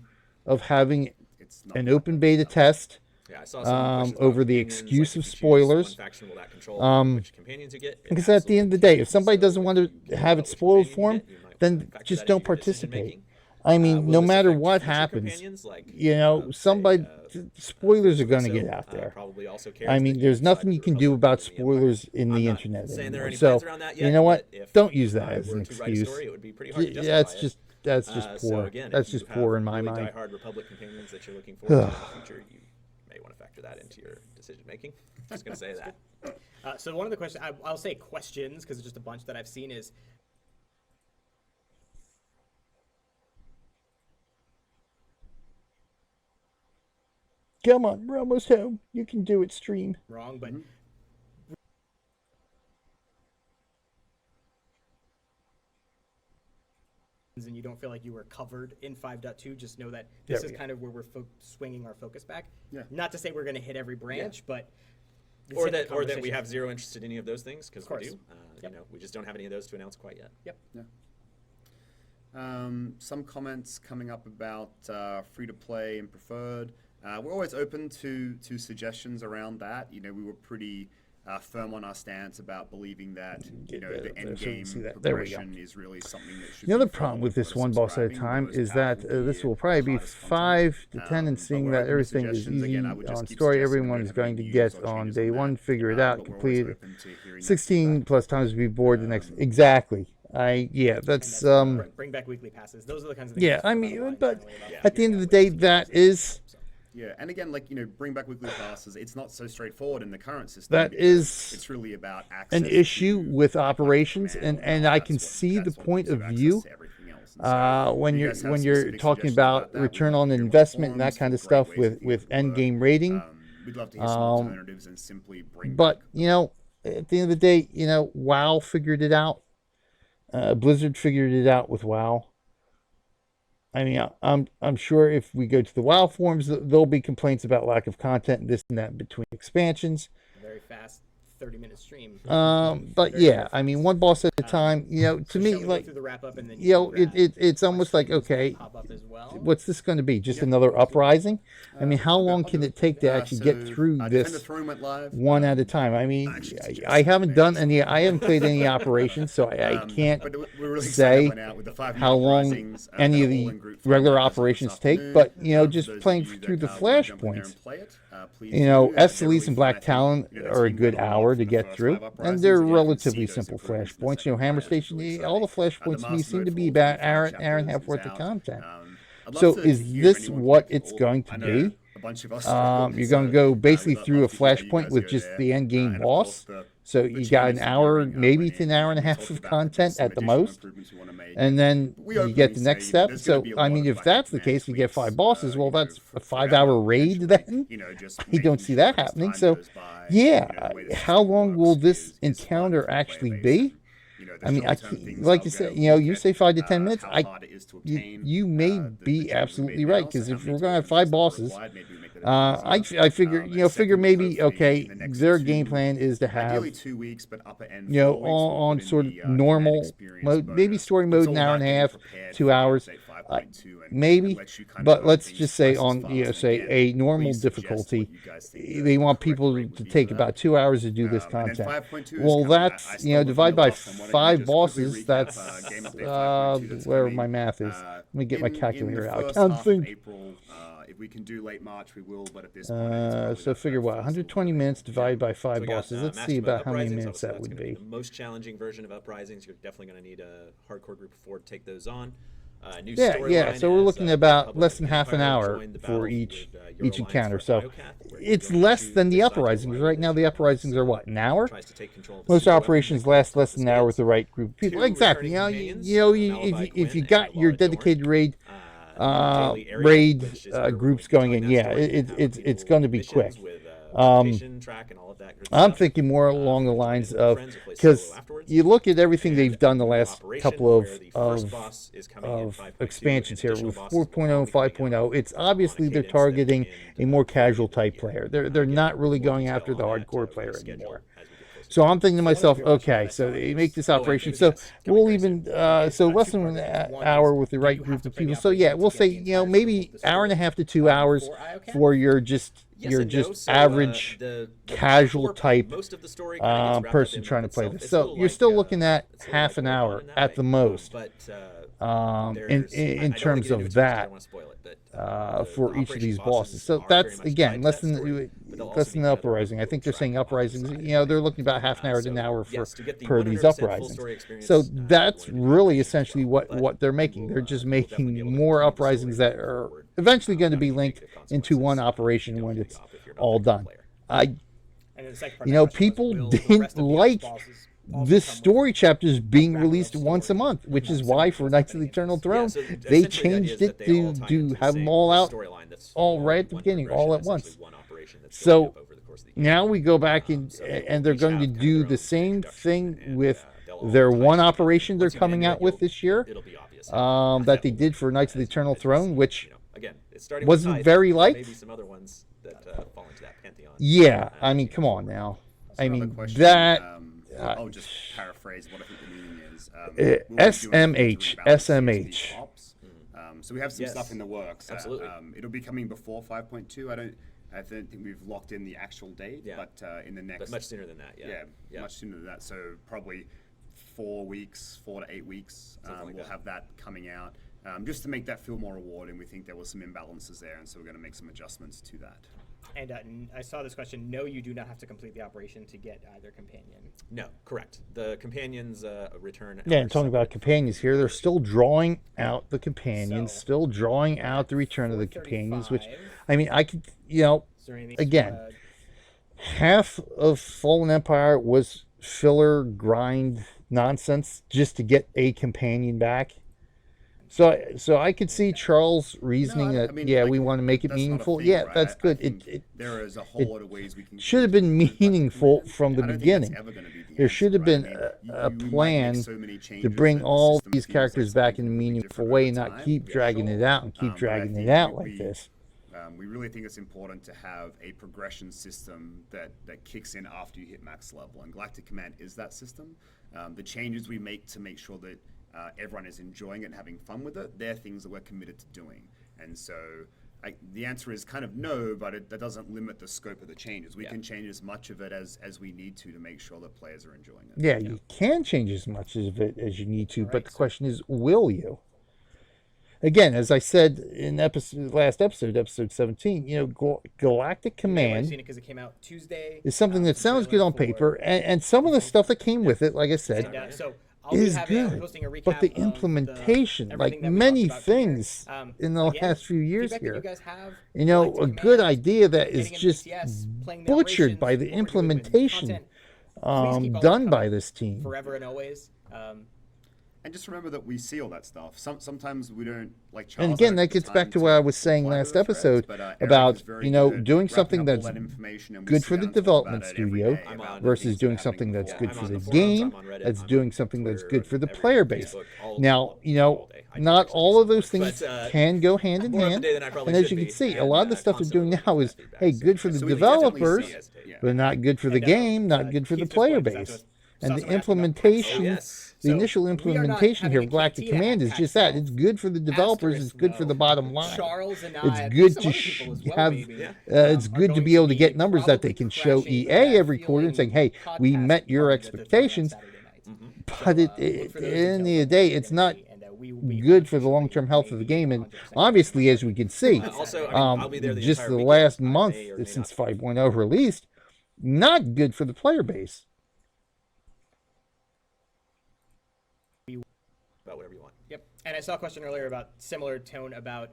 Speaker 1: of having
Speaker 3: It's not
Speaker 1: an
Speaker 3: quite
Speaker 1: open
Speaker 3: that
Speaker 1: beta
Speaker 3: bad.
Speaker 1: test.
Speaker 5: Yeah, I saw some questions about
Speaker 1: Over the
Speaker 5: companions,
Speaker 1: excuse
Speaker 5: like
Speaker 1: of
Speaker 5: if you choose one
Speaker 1: spoilers.
Speaker 5: faction, will that control which companions you get? It
Speaker 1: Because at the end of the
Speaker 5: absolutely
Speaker 1: day,
Speaker 5: can.
Speaker 1: if somebody
Speaker 5: So
Speaker 1: doesn't
Speaker 5: if
Speaker 1: want
Speaker 5: you
Speaker 1: to
Speaker 5: care
Speaker 1: have
Speaker 5: about
Speaker 1: it
Speaker 5: which
Speaker 1: spoiled
Speaker 5: companion
Speaker 1: for
Speaker 5: you
Speaker 1: them,
Speaker 5: get, you might
Speaker 1: then
Speaker 5: factor
Speaker 1: just
Speaker 5: that
Speaker 1: don't
Speaker 5: into your decision
Speaker 1: participate.
Speaker 5: making.
Speaker 1: I mean,
Speaker 5: Will
Speaker 1: no
Speaker 5: this
Speaker 1: matter
Speaker 5: affect
Speaker 1: what
Speaker 5: future
Speaker 1: happens,
Speaker 5: companions, like,
Speaker 1: you know,
Speaker 5: say,
Speaker 1: somebody spoilers are going to
Speaker 5: so,
Speaker 1: get out there.
Speaker 5: probably also cares
Speaker 1: I
Speaker 5: that
Speaker 1: mean,
Speaker 5: you
Speaker 1: there's
Speaker 5: side
Speaker 1: nothing
Speaker 5: with
Speaker 1: you
Speaker 5: the
Speaker 1: can do
Speaker 5: Republic
Speaker 1: about
Speaker 5: and the Empire.
Speaker 1: spoilers in
Speaker 5: I'm
Speaker 1: the
Speaker 5: not
Speaker 1: internet
Speaker 5: saying there are
Speaker 1: anymore.
Speaker 5: any
Speaker 1: So,
Speaker 5: plans around that yet,
Speaker 1: you know what?
Speaker 5: but if
Speaker 1: Don't use that
Speaker 5: I
Speaker 1: as
Speaker 5: were
Speaker 1: an
Speaker 5: to write a
Speaker 1: excuse.
Speaker 5: story, it would be pretty hard to justify
Speaker 1: That's
Speaker 5: it.
Speaker 1: just that's just
Speaker 5: So
Speaker 1: poor.
Speaker 5: again,
Speaker 1: That's
Speaker 5: if you
Speaker 1: just
Speaker 5: have
Speaker 1: poor in my
Speaker 5: really
Speaker 1: mind.
Speaker 5: diehard Republic companions that you're looking forward to in the future, you may want to factor that into your decision making. Just gonna say that.
Speaker 4: So one of the questions, I'll say questions because it's just a bunch that I've seen is,
Speaker 1: Come on, we're almost home. You can do it, stream.
Speaker 4: wrong, but and you don't feel like you were covered in 5.2, just know that this
Speaker 1: There
Speaker 4: is
Speaker 1: we go.
Speaker 4: kind of where we're swinging our focus back.
Speaker 3: Yeah.
Speaker 4: Not to say we're going to hit every branch, but let's
Speaker 5: Or
Speaker 4: hit the
Speaker 5: that we
Speaker 4: conversation.
Speaker 5: have zero interest in any of those things, because we
Speaker 4: course.
Speaker 5: do.
Speaker 4: Yep.
Speaker 5: You know, we just don't have any of those to announce quite yet.
Speaker 4: Yep.
Speaker 3: Some comments coming up about free to play and preferred. We're always open to suggestions around that. You know, we were pretty firm on our stance about believing that the end game
Speaker 1: There we go.
Speaker 3: progression is really something that should.
Speaker 1: The other
Speaker 3: be
Speaker 1: problem
Speaker 3: followed
Speaker 1: with this
Speaker 3: for
Speaker 1: one boss at a
Speaker 3: subscribing.
Speaker 1: time
Speaker 3: The most
Speaker 1: is that
Speaker 3: powerful
Speaker 1: this
Speaker 3: gear,
Speaker 1: will probably be
Speaker 3: hottest content.
Speaker 1: 5 to 10, and
Speaker 3: But
Speaker 1: seeing
Speaker 3: we're
Speaker 1: that
Speaker 3: open to
Speaker 1: everything is
Speaker 3: suggestions.
Speaker 1: easy
Speaker 3: Again, I would just
Speaker 1: on
Speaker 3: keep
Speaker 1: story,
Speaker 3: suggesting
Speaker 1: everyone's
Speaker 3: that
Speaker 1: going to
Speaker 3: any
Speaker 1: get
Speaker 3: news or
Speaker 1: on
Speaker 3: changes
Speaker 1: day
Speaker 3: on
Speaker 1: one,
Speaker 3: that.
Speaker 1: figure it out,
Speaker 3: But we're always
Speaker 1: complete it.
Speaker 3: open to hearing that
Speaker 1: 16
Speaker 3: feedback.
Speaker 1: plus times be bored the next. Exactly. That's
Speaker 4: bring back weekly passes. Those are the kinds of things.
Speaker 1: yeah.
Speaker 4: we
Speaker 1: I
Speaker 4: talk
Speaker 1: mean,
Speaker 4: about
Speaker 1: but
Speaker 4: internally about
Speaker 1: at the end of the day, that is
Speaker 3: Yeah, and again, bring back weekly passes. It's not so straightforward in the current system.
Speaker 1: That
Speaker 3: because
Speaker 1: is
Speaker 3: it's really about access
Speaker 1: an issue
Speaker 3: to,
Speaker 1: with
Speaker 3: like,
Speaker 1: operations,
Speaker 3: command
Speaker 1: and
Speaker 3: line.
Speaker 1: I
Speaker 3: That's
Speaker 1: can
Speaker 3: what-
Speaker 1: see the
Speaker 3: that's what
Speaker 1: point
Speaker 3: gives
Speaker 1: of
Speaker 3: you access
Speaker 1: view.
Speaker 3: to everything else. And so
Speaker 1: When
Speaker 3: if you
Speaker 1: you're
Speaker 3: guys have
Speaker 1: when you're
Speaker 3: specific
Speaker 1: talking
Speaker 3: suggestions
Speaker 1: about
Speaker 3: that, we'd
Speaker 1: return
Speaker 3: love
Speaker 1: on
Speaker 3: to hear
Speaker 1: investment and that
Speaker 3: forums,
Speaker 1: kind of
Speaker 3: great
Speaker 1: stuff
Speaker 3: ways to
Speaker 1: with
Speaker 3: get
Speaker 1: end
Speaker 3: word.
Speaker 1: game rating.
Speaker 3: We'd love to hear some alternatives and simply bring
Speaker 1: But
Speaker 3: back.
Speaker 1: at the end of the day, WoW figured it out. Blizzard figured it out with WoW. I mean, I'm sure if we go to the WoW forums, there'll be complaints about lack of content and this and that between expansions.
Speaker 4: very fast 30-minute stream.
Speaker 1: But yeah, I mean, one boss at a time. To
Speaker 4: So
Speaker 1: me,
Speaker 4: shall we go
Speaker 1: like,
Speaker 4: through the wrap up and then
Speaker 1: it's almost like, okay,
Speaker 4: pop up as well.
Speaker 1: what's this going to be? Just another uprising? I mean, how long can it take to actually get through
Speaker 3: Defender
Speaker 1: this
Speaker 3: Throne went live.
Speaker 1: one at a time? I mean,
Speaker 3: actually
Speaker 1: I haven't done
Speaker 3: suggested
Speaker 1: I haven't played any operations, so I can't
Speaker 3: But we're really
Speaker 1: say
Speaker 3: excited went out with the 5
Speaker 1: how
Speaker 3: new
Speaker 1: long
Speaker 3: uprisings,
Speaker 1: any of
Speaker 3: that are all
Speaker 1: the
Speaker 3: in group
Speaker 1: regular
Speaker 3: format as of this
Speaker 1: operations take,
Speaker 3: afternoon.
Speaker 1: but
Speaker 3: For
Speaker 1: just
Speaker 3: those of
Speaker 1: playing
Speaker 3: you
Speaker 1: through the
Speaker 3: that wanna jump in there
Speaker 1: flashpoints.
Speaker 3: and play it, please
Speaker 1: You know,
Speaker 3: do.
Speaker 1: S
Speaker 3: They're
Speaker 1: Elise
Speaker 3: really
Speaker 1: and Black
Speaker 3: fun. I think,
Speaker 1: Talon
Speaker 3: the
Speaker 1: are a
Speaker 3: team
Speaker 1: good
Speaker 3: got a lot
Speaker 1: hour
Speaker 3: from
Speaker 1: to
Speaker 3: the
Speaker 1: get
Speaker 3: first
Speaker 1: through,
Speaker 3: 5
Speaker 1: and
Speaker 3: uprisings.
Speaker 1: they're
Speaker 3: Again, you can see
Speaker 1: relatively
Speaker 3: those
Speaker 1: simple
Speaker 3: improvements in the
Speaker 1: flashpoints.
Speaker 3: second
Speaker 1: Hammer
Speaker 3: uprising,
Speaker 1: Station,
Speaker 3: which is really
Speaker 1: all the
Speaker 3: exciting.
Speaker 1: flashpoints
Speaker 3: The
Speaker 1: to me
Speaker 3: Master
Speaker 1: seem to
Speaker 3: Mode
Speaker 1: be
Speaker 3: for
Speaker 1: about
Speaker 3: all 25
Speaker 1: hour and a half
Speaker 3: chapters
Speaker 1: worth
Speaker 3: is
Speaker 1: of
Speaker 3: out.
Speaker 1: content.
Speaker 3: I'd love
Speaker 1: So
Speaker 3: to
Speaker 1: is
Speaker 3: hear
Speaker 1: this
Speaker 3: anyone
Speaker 1: what
Speaker 3: give
Speaker 1: it's
Speaker 3: all-
Speaker 1: going to
Speaker 3: I know
Speaker 1: be?
Speaker 3: a bunch of us
Speaker 1: You're going to go basically through a flashpoint with just the end game boss. So you got an hour, maybe to an hour and a half of content at the most, and then you get the next step. So I mean, if that's the case, you get 5 bosses. Well, that's a 5-hour raid then. I don't see that happening. So yeah, how long will this encounter actually be? I mean, like you said, you say 5 to 10 minutes. You may be absolutely right, because if we're going to have 5 bosses, I figure maybe, okay, their game plan is to have
Speaker 3: 2 weeks, but upper end
Speaker 1: on sort of normal mode, maybe story mode an hour and a half, 2 hours, maybe, but let's just say on say a normal difficulty, they want people to take about 2 hours to do this content. Well, that's divide by 5 bosses. That's where my math is. Let me get my calculator out. I can't think.
Speaker 3: If we can do late March, we will. But at this point,
Speaker 1: So figure what, 120 minutes divided by 5
Speaker 5: So we got,
Speaker 1: bosses. Let's
Speaker 5: Master
Speaker 1: see
Speaker 5: Mode
Speaker 1: about how many
Speaker 5: Uprisings.
Speaker 1: minutes
Speaker 5: Obviously,
Speaker 1: that
Speaker 5: that's
Speaker 1: would
Speaker 5: gonna
Speaker 1: be.
Speaker 5: The most challenging version of Uprisings. You're definitely going to need a hardcore group of 4 to take those on. New
Speaker 1: Yeah.
Speaker 5: storyline
Speaker 1: So we're
Speaker 5: as,
Speaker 1: looking at about
Speaker 5: Republic
Speaker 1: less than
Speaker 5: and
Speaker 1: half an
Speaker 5: Empire
Speaker 1: hour
Speaker 5: join the
Speaker 1: for
Speaker 5: battle
Speaker 1: each
Speaker 5: with, your alliance
Speaker 1: encounter.
Speaker 5: for
Speaker 1: So
Speaker 5: Biocath, where
Speaker 1: it's
Speaker 5: you're going
Speaker 1: less
Speaker 5: to
Speaker 1: than the
Speaker 5: decide to
Speaker 1: uprisings.
Speaker 5: allow
Speaker 1: Right now, the uprisings are what, an hour?
Speaker 5: tries to take control of a
Speaker 1: Most
Speaker 5: super weapon
Speaker 1: operations
Speaker 5: that
Speaker 1: last
Speaker 5: can
Speaker 1: less than an hour with the right group of people.
Speaker 5: Two
Speaker 1: Exactly.
Speaker 5: returning
Speaker 1: If
Speaker 5: companions,
Speaker 1: you
Speaker 5: Quinn
Speaker 1: got
Speaker 5: and
Speaker 1: your
Speaker 5: Laura
Speaker 1: dedicated
Speaker 5: Dorn.
Speaker 1: raid
Speaker 5: Daily area,
Speaker 1: raid
Speaker 5: which is where
Speaker 1: groups
Speaker 5: we're
Speaker 1: going
Speaker 5: telling
Speaker 1: in,
Speaker 5: that
Speaker 1: yeah,
Speaker 5: story,
Speaker 1: it's
Speaker 5: people
Speaker 1: going to be
Speaker 5: missions
Speaker 1: quick.
Speaker 5: with, rotation track and all of that good
Speaker 1: I'm
Speaker 5: stuff.
Speaker 1: thinking more along the lines of,
Speaker 5: friends who play
Speaker 1: because
Speaker 5: solo afterwards.
Speaker 1: you look at everything
Speaker 5: And
Speaker 1: they've done the
Speaker 5: new
Speaker 1: last
Speaker 5: operation
Speaker 1: couple
Speaker 5: where the first boss is coming in
Speaker 1: of
Speaker 5: 5.2,
Speaker 1: expansions
Speaker 5: and
Speaker 1: here
Speaker 5: additional
Speaker 1: with
Speaker 5: bosses will
Speaker 1: 4.0 and
Speaker 5: probably be coming
Speaker 1: 5.0.
Speaker 5: out
Speaker 1: It's
Speaker 5: on
Speaker 1: obviously
Speaker 5: a
Speaker 1: they're
Speaker 5: cadence that
Speaker 1: targeting
Speaker 5: in,
Speaker 1: a more casual type
Speaker 5: yeah,
Speaker 1: player. They're
Speaker 5: get
Speaker 1: not really
Speaker 5: more
Speaker 1: going
Speaker 5: detail
Speaker 1: after the
Speaker 5: on that,
Speaker 1: hardcore player
Speaker 5: reschedule
Speaker 1: anymore.
Speaker 5: as we get closer
Speaker 1: So
Speaker 5: to
Speaker 1: I'm thinking to myself,
Speaker 4: One of your
Speaker 1: okay,
Speaker 4: questions
Speaker 1: so
Speaker 4: I
Speaker 1: they
Speaker 4: saw
Speaker 1: make
Speaker 4: is-
Speaker 1: this
Speaker 5: Oh, and
Speaker 1: operation.
Speaker 5: yes,
Speaker 1: So
Speaker 5: coming
Speaker 1: we'll
Speaker 5: very
Speaker 1: even
Speaker 5: soon.
Speaker 1: so
Speaker 4: Two
Speaker 1: less than
Speaker 4: parts.
Speaker 1: an
Speaker 4: One
Speaker 1: hour
Speaker 4: is,
Speaker 1: with the
Speaker 4: do
Speaker 1: right
Speaker 4: you
Speaker 1: group
Speaker 4: have to
Speaker 1: of
Speaker 4: play the
Speaker 1: people. So yeah,
Speaker 4: operation
Speaker 1: we'll
Speaker 4: to
Speaker 1: say
Speaker 4: get the entire
Speaker 1: maybe
Speaker 4: scope of the
Speaker 1: hour and a
Speaker 4: story?
Speaker 1: half to 2 hours
Speaker 4: For IOCAT?
Speaker 1: for your just
Speaker 5: Yes
Speaker 1: you're
Speaker 5: and no.
Speaker 1: just
Speaker 5: So,
Speaker 1: average
Speaker 5: the
Speaker 1: casual
Speaker 5: core-
Speaker 1: type
Speaker 5: most of the story kinda gets wrapped up
Speaker 1: person
Speaker 5: in
Speaker 1: trying to
Speaker 5: mode
Speaker 1: play
Speaker 5: itself.
Speaker 1: this.
Speaker 5: It's a
Speaker 1: So
Speaker 5: little
Speaker 1: you're
Speaker 5: like,
Speaker 1: still looking at
Speaker 5: it's a little
Speaker 1: half
Speaker 5: like
Speaker 1: an
Speaker 5: Oregon
Speaker 1: hour
Speaker 5: in that
Speaker 1: at
Speaker 5: way.
Speaker 1: the most.
Speaker 5: But
Speaker 1: in
Speaker 5: there's- I don't wanna
Speaker 1: terms
Speaker 5: get into
Speaker 1: of
Speaker 5: it too much 'cause I
Speaker 1: that
Speaker 5: don't wanna spoil it, but,
Speaker 1: for
Speaker 5: the
Speaker 1: each of these
Speaker 5: operation
Speaker 1: bosses. So
Speaker 5: are very
Speaker 1: that's
Speaker 5: much
Speaker 1: again
Speaker 5: tied to
Speaker 1: less
Speaker 5: that
Speaker 1: than
Speaker 5: story, but they'll
Speaker 1: less
Speaker 5: also
Speaker 1: than
Speaker 5: be
Speaker 1: the
Speaker 5: kind of
Speaker 1: uprising. I think they're
Speaker 5: track
Speaker 1: saying
Speaker 5: off to the
Speaker 1: uprisings.
Speaker 5: side,
Speaker 1: You know, they're looking about half an hour to
Speaker 5: so,
Speaker 1: an hour
Speaker 5: yes, to get the
Speaker 1: per these
Speaker 5: 100% full
Speaker 1: uprisings.
Speaker 5: story experience,
Speaker 1: So
Speaker 5: we're
Speaker 1: that's
Speaker 5: going to do
Speaker 1: really
Speaker 5: operations as
Speaker 1: essentially
Speaker 5: well,
Speaker 1: what
Speaker 5: but
Speaker 1: they're making.
Speaker 5: we'll,
Speaker 1: They're just
Speaker 5: we'll definitely be
Speaker 1: making
Speaker 5: able to
Speaker 1: more
Speaker 5: continue the
Speaker 1: uprisings
Speaker 5: story
Speaker 1: that
Speaker 5: moving
Speaker 1: are
Speaker 5: forward,
Speaker 1: eventually going to
Speaker 5: without
Speaker 1: be
Speaker 5: any
Speaker 1: linked
Speaker 5: negative
Speaker 1: into one
Speaker 5: consequences
Speaker 1: operation
Speaker 5: if you
Speaker 1: when
Speaker 5: don't
Speaker 1: it's
Speaker 5: pick up if you're not
Speaker 1: all
Speaker 5: the
Speaker 1: done.
Speaker 5: player.
Speaker 1: I
Speaker 4: And then the second part
Speaker 1: You
Speaker 4: of
Speaker 1: know,
Speaker 4: that question was,
Speaker 1: people
Speaker 4: will the
Speaker 1: didn't
Speaker 4: rest of these
Speaker 1: like
Speaker 4: bosses also
Speaker 1: this
Speaker 4: come with
Speaker 1: story chapters being
Speaker 4: wrap-up
Speaker 1: released once a
Speaker 4: story?
Speaker 1: month, which is
Speaker 4: Similar
Speaker 1: why
Speaker 4: to
Speaker 1: for
Speaker 4: what's
Speaker 1: Knights of the
Speaker 4: happening in
Speaker 1: Eternal
Speaker 4: this.
Speaker 1: Throne,
Speaker 5: Yeah, so
Speaker 1: they
Speaker 5: essentially the idea
Speaker 1: changed
Speaker 5: is that
Speaker 1: it
Speaker 5: they all
Speaker 1: to
Speaker 5: tie into the
Speaker 1: have them
Speaker 5: same
Speaker 1: all out
Speaker 5: storyline that's
Speaker 1: all right at the
Speaker 5: one
Speaker 1: beginning,
Speaker 5: progression,
Speaker 1: all at
Speaker 5: essentially
Speaker 1: once.
Speaker 5: one operation that's
Speaker 1: So,
Speaker 5: going up over the course of the game.
Speaker 1: Now we go back and
Speaker 5: So they will
Speaker 1: and they're
Speaker 5: each
Speaker 1: going
Speaker 5: have
Speaker 1: to
Speaker 5: kind of
Speaker 1: do
Speaker 5: their
Speaker 1: the
Speaker 5: own
Speaker 1: same
Speaker 5: introduction,
Speaker 1: thing
Speaker 5: and,
Speaker 1: with
Speaker 5: they'll all
Speaker 1: their
Speaker 5: tie
Speaker 1: one
Speaker 5: together.
Speaker 1: operation they're
Speaker 5: Once you get
Speaker 1: coming
Speaker 5: into
Speaker 1: out
Speaker 5: it,
Speaker 1: with this year,
Speaker 5: it'll be obvious how
Speaker 1: that they
Speaker 5: will
Speaker 1: did for
Speaker 5: work
Speaker 1: Knights of the
Speaker 5: as you-
Speaker 1: Eternal
Speaker 5: as you
Speaker 1: Throne,
Speaker 5: see,
Speaker 1: which
Speaker 5: you know, again, it's starting
Speaker 1: wasn't
Speaker 5: with Tithe,
Speaker 1: very
Speaker 5: but
Speaker 1: liked.
Speaker 5: maybe some other ones that fall into that pantheon.
Speaker 1: yeah, I
Speaker 5: as
Speaker 1: mean,
Speaker 5: you
Speaker 1: come
Speaker 5: go
Speaker 1: on
Speaker 5: forward.
Speaker 1: now.
Speaker 3: So
Speaker 1: I
Speaker 3: another
Speaker 1: mean,
Speaker 3: question,
Speaker 1: that
Speaker 3: I'll just paraphrase what I think the meaning is. Will we be doing
Speaker 1: SMH,
Speaker 3: to rebalance
Speaker 1: SMH.
Speaker 3: CSP ops? So we have some
Speaker 5: Yes,
Speaker 3: stuff in the works.
Speaker 5: absolutely.
Speaker 3: It'll be coming before 5.2. I don't think we've locked in the actual date,
Speaker 5: Yeah.
Speaker 3: but in the next,
Speaker 5: But much sooner than that, yeah.
Speaker 3: yeah, much sooner than that. So probably 4 weeks, 4 to 8 weeks,
Speaker 5: Something like
Speaker 3: we'll
Speaker 5: that.
Speaker 3: have that coming out, just to make that feel more rewarding. We think there was some imbalances there, and so we're going to make some adjustments to that.
Speaker 4: And I saw this question. No, you do not have to complete the operation to get either companion.
Speaker 5: No, correct. The companions return.
Speaker 1: Yeah,
Speaker 5: are
Speaker 1: and talking about
Speaker 5: separate.
Speaker 1: companions here, they're still drawing out the companions,
Speaker 4: So,
Speaker 1: still drawing out the return of the companions, which,
Speaker 4: 435.
Speaker 1: I mean, I could, you know,
Speaker 4: Is there anything
Speaker 1: Again, half of Fallen Empire was filler grind nonsense just to get a companion back. So I could see Charles' reasoning
Speaker 3: No, I
Speaker 1: that
Speaker 3: mean,
Speaker 1: yeah,
Speaker 3: like,
Speaker 1: we want to make it
Speaker 3: that's not a
Speaker 1: meaningful.
Speaker 3: thing,
Speaker 1: Yeah,
Speaker 3: right?
Speaker 1: that's
Speaker 3: I
Speaker 1: good.
Speaker 3: think
Speaker 1: It
Speaker 3: there is a whole lot of ways we can
Speaker 1: should have been
Speaker 3: improve that
Speaker 1: meaningful
Speaker 3: command.
Speaker 1: from the
Speaker 3: I don't think
Speaker 1: beginning.
Speaker 3: that's ever gonna be the
Speaker 1: There
Speaker 3: answer,
Speaker 1: should have
Speaker 3: right?
Speaker 1: been
Speaker 3: I mean,
Speaker 1: a
Speaker 3: we might make
Speaker 1: plan
Speaker 3: so many
Speaker 1: to
Speaker 3: changes
Speaker 1: bring
Speaker 3: that the
Speaker 1: all
Speaker 3: system
Speaker 1: these
Speaker 3: feels like
Speaker 1: characters back
Speaker 3: something
Speaker 1: in a
Speaker 3: completely
Speaker 1: meaningful
Speaker 3: different
Speaker 1: way
Speaker 3: over
Speaker 1: and not
Speaker 3: time.
Speaker 1: keep
Speaker 3: Yeah,
Speaker 1: dragging
Speaker 3: sure.
Speaker 1: it out and keep
Speaker 3: But I
Speaker 1: dragging
Speaker 3: think
Speaker 1: it out
Speaker 3: we-
Speaker 1: like this.
Speaker 3: We really think it's important to have a progression system that kicks in after you hit max level, and Galactic Command is that system. The changes we make to make sure that everyone is enjoying it and having fun with it, they're things that we're committed to doing. And so the answer is kind of no, but that doesn't limit the scope of the changes. We can change as much of it as we need to make sure that players are enjoying it.
Speaker 1: Yeah, you can change as much of it as you need to, but the question is, will you? Again, as I said in last episode, episode 17, you know, Galactic
Speaker 4: I've
Speaker 1: Command
Speaker 4: seen it because it came out Tuesday.
Speaker 1: is something that sounds good on paper, and some of the stuff that came with it, like I said,
Speaker 4: And, so I'll
Speaker 1: is
Speaker 4: be
Speaker 1: good.
Speaker 4: hosting a recap
Speaker 1: But the
Speaker 4: of
Speaker 1: implementation, like
Speaker 4: everything that we
Speaker 1: many
Speaker 4: talked about here.
Speaker 1: things in the
Speaker 4: Again,
Speaker 1: last few years
Speaker 4: feedback that
Speaker 1: here,
Speaker 4: you guys have,
Speaker 1: you know,
Speaker 4: Galactic
Speaker 1: a
Speaker 4: Command,
Speaker 1: good idea that is
Speaker 4: getting into
Speaker 1: just
Speaker 4: TCS, playing the
Speaker 1: butchered by the
Speaker 4: operations, what we're doing with
Speaker 1: implementation
Speaker 4: content, please keep all
Speaker 1: done
Speaker 4: that
Speaker 1: by
Speaker 4: coming
Speaker 1: this team.
Speaker 4: forever and always.
Speaker 3: And just remember that we see all that stuff. Sometimes we don't like.
Speaker 1: And
Speaker 3: Charles
Speaker 1: again,
Speaker 3: had
Speaker 1: that
Speaker 3: the
Speaker 1: gets back
Speaker 3: time
Speaker 1: to what I was saying
Speaker 3: reply to
Speaker 1: last
Speaker 3: the threads,
Speaker 1: episode
Speaker 3: but, Eric
Speaker 1: about,
Speaker 3: is very
Speaker 1: you know,
Speaker 3: good at
Speaker 1: doing
Speaker 3: wrapping
Speaker 1: something
Speaker 3: up all
Speaker 1: that's
Speaker 3: that information, and we
Speaker 1: good
Speaker 3: sit
Speaker 1: for
Speaker 3: down
Speaker 1: the
Speaker 3: and talk
Speaker 1: development
Speaker 3: about it every
Speaker 1: studio
Speaker 3: day
Speaker 5: I'm
Speaker 3: about
Speaker 5: on
Speaker 3: the
Speaker 1: versus
Speaker 3: things
Speaker 1: doing
Speaker 3: that are
Speaker 1: something
Speaker 3: happening
Speaker 1: that's
Speaker 3: before.
Speaker 1: good
Speaker 5: I'm
Speaker 1: for
Speaker 5: on
Speaker 1: the
Speaker 5: the forums,
Speaker 1: game,
Speaker 5: I'm on Reddit,
Speaker 1: that's
Speaker 5: I'm
Speaker 1: doing
Speaker 5: on
Speaker 1: something that's
Speaker 5: Twitter,
Speaker 1: good for the
Speaker 5: every
Speaker 1: player base.
Speaker 5: Facebook, all
Speaker 1: Now, you
Speaker 5: all
Speaker 1: know,
Speaker 5: day. I
Speaker 1: not
Speaker 5: actually
Speaker 1: all
Speaker 5: do
Speaker 1: of those
Speaker 5: some
Speaker 1: things
Speaker 5: but,
Speaker 1: can go hand in
Speaker 5: more of the
Speaker 1: hand.
Speaker 5: day than I probably
Speaker 1: And as
Speaker 5: should
Speaker 1: you can
Speaker 5: be,
Speaker 1: see, a
Speaker 5: and,
Speaker 1: lot of the stuff they're doing
Speaker 5: constantly
Speaker 1: now
Speaker 5: looking
Speaker 1: is,
Speaker 5: for that
Speaker 1: hey,
Speaker 5: feedback,
Speaker 1: good
Speaker 5: so-
Speaker 1: for the
Speaker 3: So we definitely
Speaker 1: developers,
Speaker 3: see it, yeah.
Speaker 1: but not good for the
Speaker 4: And,
Speaker 1: game, not good for the
Speaker 4: Keith's just
Speaker 1: player
Speaker 4: pointing this out to
Speaker 1: base.
Speaker 4: us.
Speaker 1: And
Speaker 4: Saw
Speaker 1: the
Speaker 4: someone asking about
Speaker 1: implementation,
Speaker 5: yes.
Speaker 1: the
Speaker 4: So,
Speaker 1: initial
Speaker 4: we are not
Speaker 1: implementation here of
Speaker 4: having a
Speaker 1: Galactic
Speaker 4: cantina
Speaker 1: Command
Speaker 4: at
Speaker 1: is
Speaker 4: PAX
Speaker 1: just that.
Speaker 4: South.
Speaker 1: It's good for the developers, it's
Speaker 4: Asterisk,
Speaker 1: good for the
Speaker 4: though.
Speaker 1: bottom line.
Speaker 4: Charles and
Speaker 1: It's
Speaker 4: I,
Speaker 1: good
Speaker 4: some
Speaker 1: to
Speaker 4: other people as well,
Speaker 1: have,
Speaker 4: maybe,
Speaker 1: it's
Speaker 4: are
Speaker 1: good to
Speaker 4: going
Speaker 1: be able to get numbers that they
Speaker 4: probably
Speaker 1: can show
Speaker 4: crashing
Speaker 1: EA
Speaker 4: the Bad
Speaker 1: every quarter and saying, hey,
Speaker 4: Feeling
Speaker 1: we
Speaker 4: podcast
Speaker 1: met your
Speaker 4: party that they're throwing on
Speaker 1: expectations.
Speaker 4: Saturday night.
Speaker 1: But
Speaker 4: So,
Speaker 1: it,
Speaker 4: look
Speaker 1: it,
Speaker 4: for those
Speaker 1: at the end of
Speaker 4: details
Speaker 1: the
Speaker 4: on
Speaker 1: day,
Speaker 4: what
Speaker 1: it's
Speaker 4: we're
Speaker 1: not
Speaker 4: gonna be, and, we will be
Speaker 1: good for the
Speaker 4: unofficially
Speaker 1: long-term health of the
Speaker 4: maybe
Speaker 1: game. And
Speaker 4: 100%
Speaker 1: obviously, as we can see,
Speaker 5: Also, I mean, I'll be there the
Speaker 1: just
Speaker 5: entire
Speaker 1: the
Speaker 5: weekend.
Speaker 1: last
Speaker 5: I
Speaker 1: month
Speaker 5: may or may
Speaker 1: since
Speaker 5: not.
Speaker 1: 5.0 released, not good for the player base.
Speaker 5: About whatever you want.
Speaker 4: Yep. And I saw a question earlier about similar tone about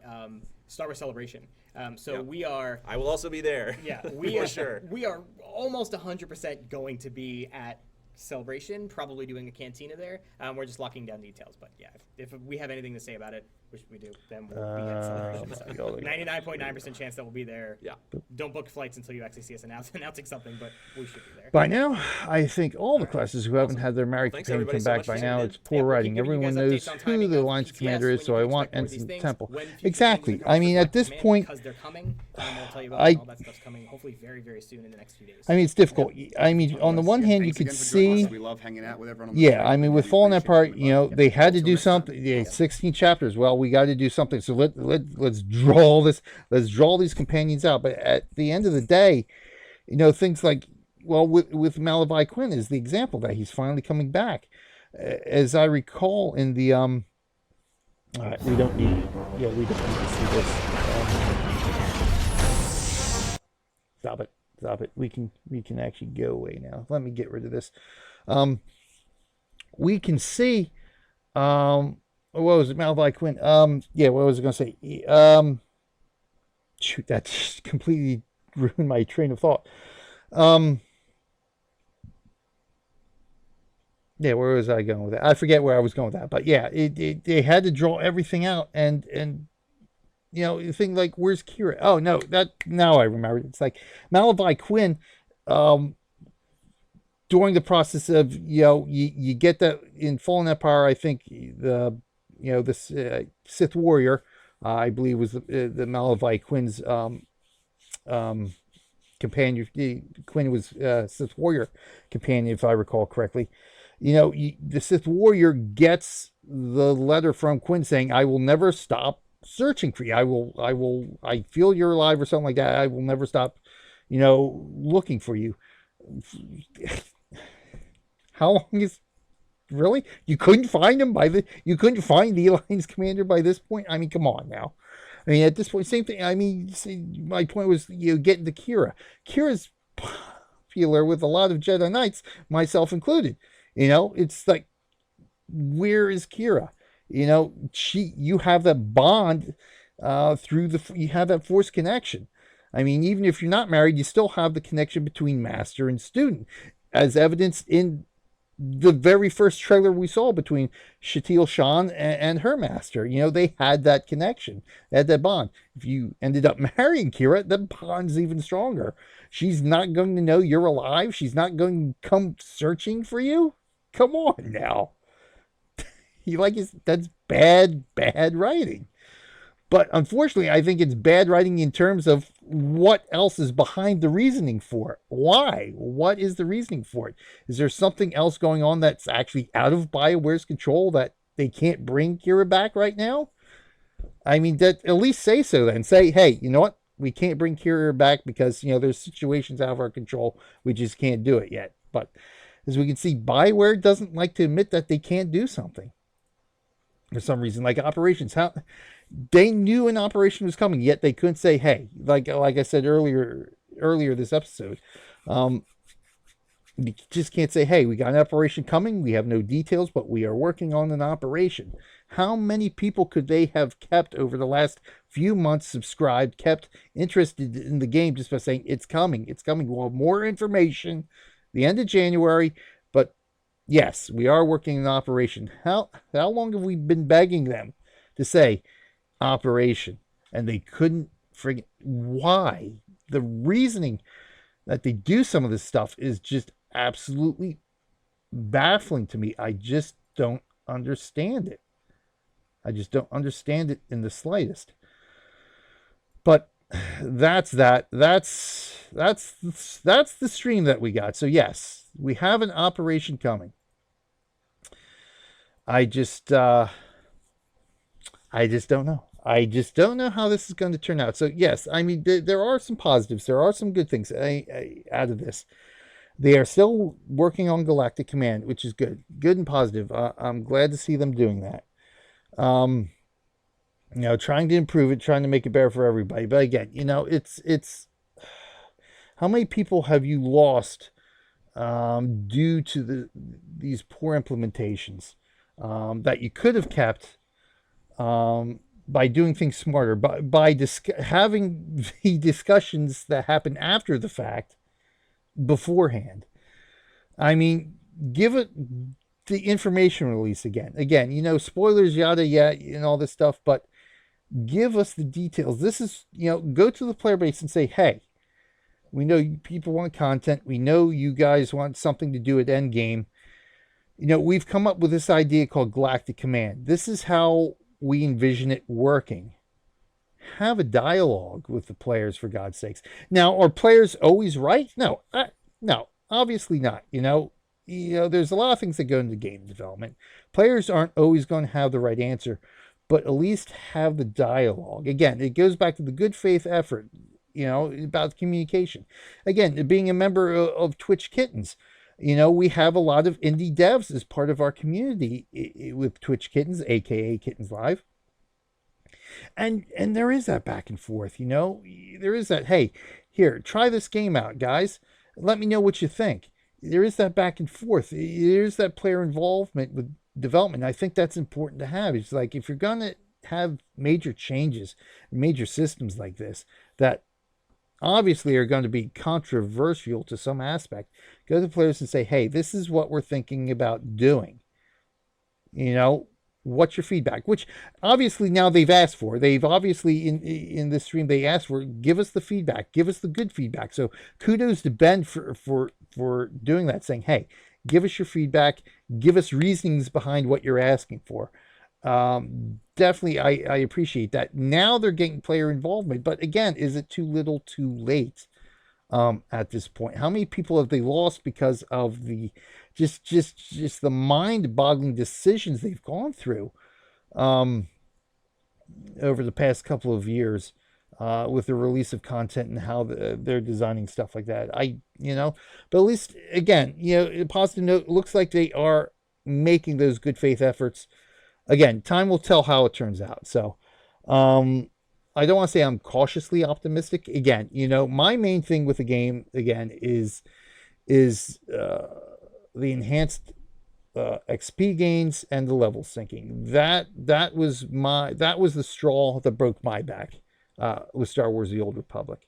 Speaker 4: Star Wars Celebration. So
Speaker 5: Yeah.
Speaker 4: we are.
Speaker 5: I will also be there.
Speaker 4: Yeah, we
Speaker 5: for
Speaker 4: are
Speaker 5: sure.
Speaker 4: We are almost 100% going to be at Celebration, probably doing a cantina there. We're just locking down details, but yeah, if we have anything to say about it, which we do, then we'll be at Celebration. So 99.9% chance that we'll be there.
Speaker 5: Yeah.
Speaker 4: Don't book flights until you actually see us announcing something, but we should be there.
Speaker 1: By now, I think all the classes who haven't had their married
Speaker 5: Thanks,
Speaker 1: companion
Speaker 5: everybody,
Speaker 1: come
Speaker 5: so
Speaker 1: back
Speaker 5: much
Speaker 1: by
Speaker 5: for
Speaker 1: now.
Speaker 5: tuning
Speaker 1: It's
Speaker 5: in.
Speaker 1: poor
Speaker 4: Yeah, we'll
Speaker 1: writing.
Speaker 4: keep giving you
Speaker 1: Everyone
Speaker 4: guys
Speaker 1: knows
Speaker 4: updates on
Speaker 1: who
Speaker 4: timing
Speaker 1: the
Speaker 4: of
Speaker 1: Alliance
Speaker 4: PTS,
Speaker 1: commander
Speaker 4: when
Speaker 1: is,
Speaker 4: you
Speaker 1: so
Speaker 4: can
Speaker 1: I
Speaker 4: expect
Speaker 1: want
Speaker 4: more of these
Speaker 1: Ensign
Speaker 4: things,
Speaker 1: Temple.
Speaker 4: when future
Speaker 1: Exactly.
Speaker 4: changes are
Speaker 1: I mean,
Speaker 4: coming
Speaker 1: at
Speaker 4: for
Speaker 1: this
Speaker 4: Command,
Speaker 1: point,
Speaker 4: because they're coming, we'll tell you about
Speaker 1: I-
Speaker 4: all that stuff's coming hopefully very, very soon in the next few days.
Speaker 1: I mean, it's difficult. I mean, on the one hand, you
Speaker 3: Thanks
Speaker 1: could
Speaker 3: again for joining
Speaker 1: see.
Speaker 3: us. We love hanging out with everyone on the
Speaker 1: Yeah,
Speaker 3: stream.
Speaker 1: I mean,
Speaker 3: We
Speaker 1: with
Speaker 3: really
Speaker 1: Fallen
Speaker 3: appreciate
Speaker 1: Empire,
Speaker 3: coming
Speaker 1: you know,
Speaker 3: by.
Speaker 1: they had to
Speaker 3: Until
Speaker 1: do
Speaker 3: next time.
Speaker 1: something. Yeah, 16 chapters. Well, well, we got to do something. So let's draw this. Let's draw these companions out. But at the end of the day, things like, well, with Malavai Quinn is the example that he's finally coming back. As I recall in the all right, we don't need to see this. Stop it. We can actually go away now. Let me get rid of this. We can see what was it, Malavai Quinn? What was I going to say? Shoot, that just completely ruined my train of thought. Where was I going with that? I forget where I was going with that. But yeah, they had to draw everything out, and you think like, where's Kira? Oh no, now I remember. It's like Malavai Quinn. During the process of you get that in Fallen Empire, I think this Sith warrior, I believe was the Malavai Quinn's companion. Quinn was Sith warrior companion, if I recall correctly. The Sith warrior gets the letter from Quinn saying, "I will never stop searching for you. I feel you're alive," or something like that. "I will never stop, looking for you." How long is really? You couldn't find him you couldn't find the Alliance commander by this point? I mean, come on now. I mean, at this point, same thing. I mean, my point was, getting to Kira. Kira's popular with a lot of Jedi Knights, myself included. It's like, where is Kira? You have that bond you have that Force connection. I mean, even if you're not married, you still have the connection between master and student, as evidenced in the very first trailer we saw between Shatil Shan and her master. They had that connection, they had that bond. If you ended up marrying Kira, the bond's even stronger. She's not going to know you're alive. She's not going to come searching for you. Come on now. That's bad writing. But unfortunately, I think it's bad writing in terms of what else is behind the reasoning for it. Why? What is the reasoning for it? Is there something else going on that's actually out of BioWare's control that they can't bring Kira back right now? I mean, at least say so then. Say, hey, you know what? We can't bring Kira back because, there's situations out of our control. We just can't do it yet. But as we can see, BioWare doesn't like to admit that they can't do something. For some reason, like operations. They knew an operation was coming, yet they couldn't say, hey, like I said earlier this episode, you just can't say, hey, we got an operation coming. We have no details, but we are working on an operation. How many people could they have kept over the last few months subscribed, kept interested in the game just by saying, it's coming. We'll have more information the end of January, but yes, we are working an operation. How long have we been begging them to say operation? And they couldn't friggin' why? The reasoning that they do some of this stuff is just absolutely baffling to me. I just don't understand it. I just don't understand it in the slightest. But that's that. That's the stream that we got. So yes, we have an operation coming. I just don't know. I just don't know how this is going to turn out. So yes, I mean, there are some positives. There are some good things out of this. They are still working on Galactic Command, which is good and positive. I'm glad to see them doing that. Trying to improve it, trying to make it better for everybody. But again, it's how many people have you lost due to these poor implementations that you could have kept by doing things smarter, by having the discussions that happen after the fact beforehand. I mean, give it the information release again. Spoilers, yada, and all this stuff, but give us the details. This is, go to the player base and say, hey, we know people want content. We know you guys want something to do at endgame. We've come up with this idea called Galactic Command. This is how we envision it working. Have a dialogue with the players, for God's sakes. Now, are players always right? No, obviously not. There's a lot of things that go into game development. Players aren't always going to have the right answer, but at least have the dialogue. Again, it goes back to the good faith effort, about communication. Again, being a member of Twitch Kittens, we have a lot of indie devs as part of our community with Twitch Kittens, aka Kittens Live. And there is that back and forth, there is that, hey, here, try this game out, guys. Let me know what you think. There is that back and forth. There's that player involvement with development. I think that's important to have. It's like, if you're going to have major changes, major systems like this, that obviously are going to be controversial to some aspect, go to players and say, hey, this is what we're thinking about doing. What's your feedback? Which obviously now they've asked for. They've obviously in this stream they asked for. Give us the feedback. Give us the good feedback. So kudos to Ben for doing that, saying, hey, give us your feedback. Give us reasonings behind what you're asking for. Definitely, I appreciate that. Now they're getting player involvement, but again, is it too little, too late? At this point, how many people have they lost because of the just the mind-boggling decisions they've gone through over the past couple of years with the release of content and how they're designing stuff like that. But at least again, a positive note, it looks like they are making those good faith efforts. Again, time will tell how it turns out. So I don't want to say I'm cautiously optimistic. Again, my main thing with the game again is the enhanced XP gains and the level syncing. That was the straw that broke my back with Star Wars: The Old Republic.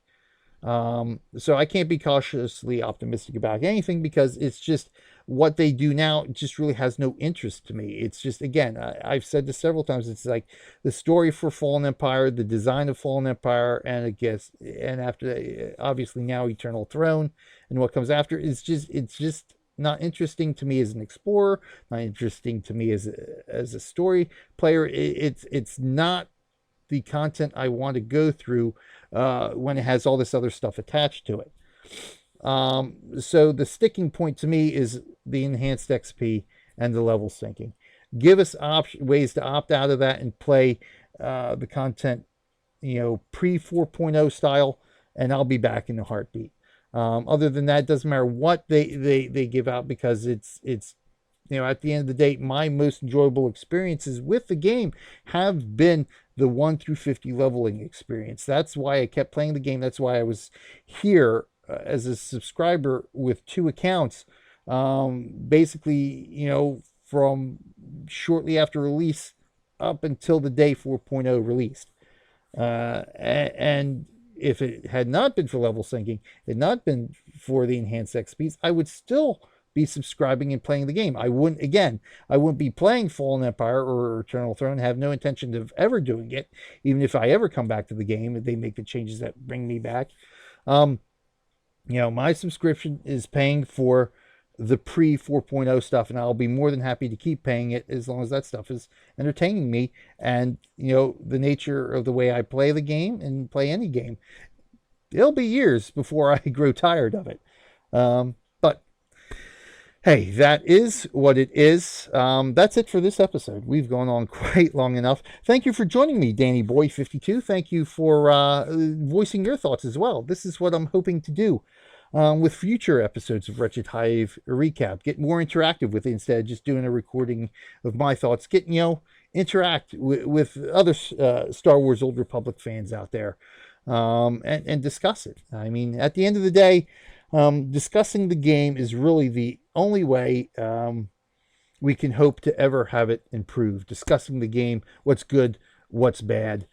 Speaker 1: So I can't be cautiously optimistic about anything because it's just what they do now just really has no interest to me. It's just, again, I've said this several times. It's like the story for Fallen Empire, the design of Fallen Empire, and after obviously now Eternal Throne and what comes after it's just not interesting to me as an explorer, not interesting to me as a story player. It's not the content I want to go through when it has all this other stuff attached to it. So the sticking point to me is the enhanced XP and the level syncing. Give us ways to opt out of that and play the content, pre 4.0 style, and I'll be back in a heartbeat. Other than that, it doesn't matter what they give out, because it's at the end of the day, my most enjoyable experiences with the game have been the 1 through 50 leveling experience. That's why I kept playing the game. That's why I was here as a subscriber with 2 accounts, basically, from shortly after release up until the day 4.0 released. And if it had not been for level syncing, it had not been for the enhanced XPs, I would still be subscribing and playing the game. I wouldn't be playing Fallen Empire or Eternal Throne, have no intention of ever doing it, even if I ever come back to the game and they make the changes that bring me back. My subscription is paying for the pre 4.0 stuff, and I'll be more than happy to keep paying it as long as that stuff is entertaining me. And the nature of the way I play the game and play any game, it'll be years before I grow tired of it. But hey, that is what it is. That's it for this episode. We've gone on quite long enough. Thank you for joining me, Danny Boy 52. Thank you for voicing your thoughts as well. This is what I'm hoping to do with future episodes of Wretched Hive Recap. Get more interactive with it instead of just doing a recording of my thoughts. Get, interact with other Star Wars Old Republic fans out there and discuss it. I mean, at the end of the day, discussing the game is really the only way we can hope to ever have it improve. Discussing the game, what's good, what's bad.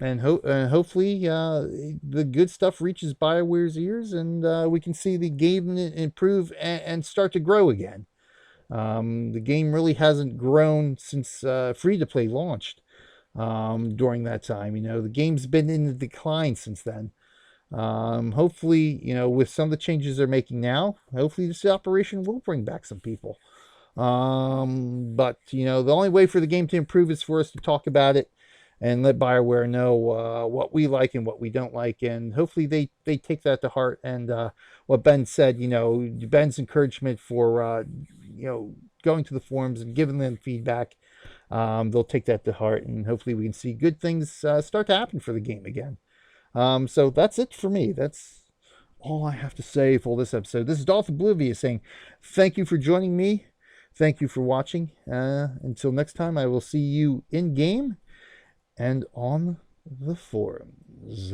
Speaker 1: And hopefully the good stuff reaches BioWare's ears, and we can see the game improve and start to grow again. The game really hasn't grown since free-to-play launched during that time. The game's been in the decline since then. Hopefully, with some of the changes they're making now, hopefully this operation will bring back some people. But, the only way for the game to improve is for us to talk about it and let BioWare know what we like and what we don't like. And hopefully they take that to heart. And what Ben said, Ben's encouragement for, going to the forums and giving them feedback. they'll take that to heart, and hopefully we can see good things start to happen for the game again. So that's it for me. That's all I have to say for this episode. This is Dolph Oblivious saying thank you for joining me. Thank you for watching. Until next time, I will see you in game and on the forums.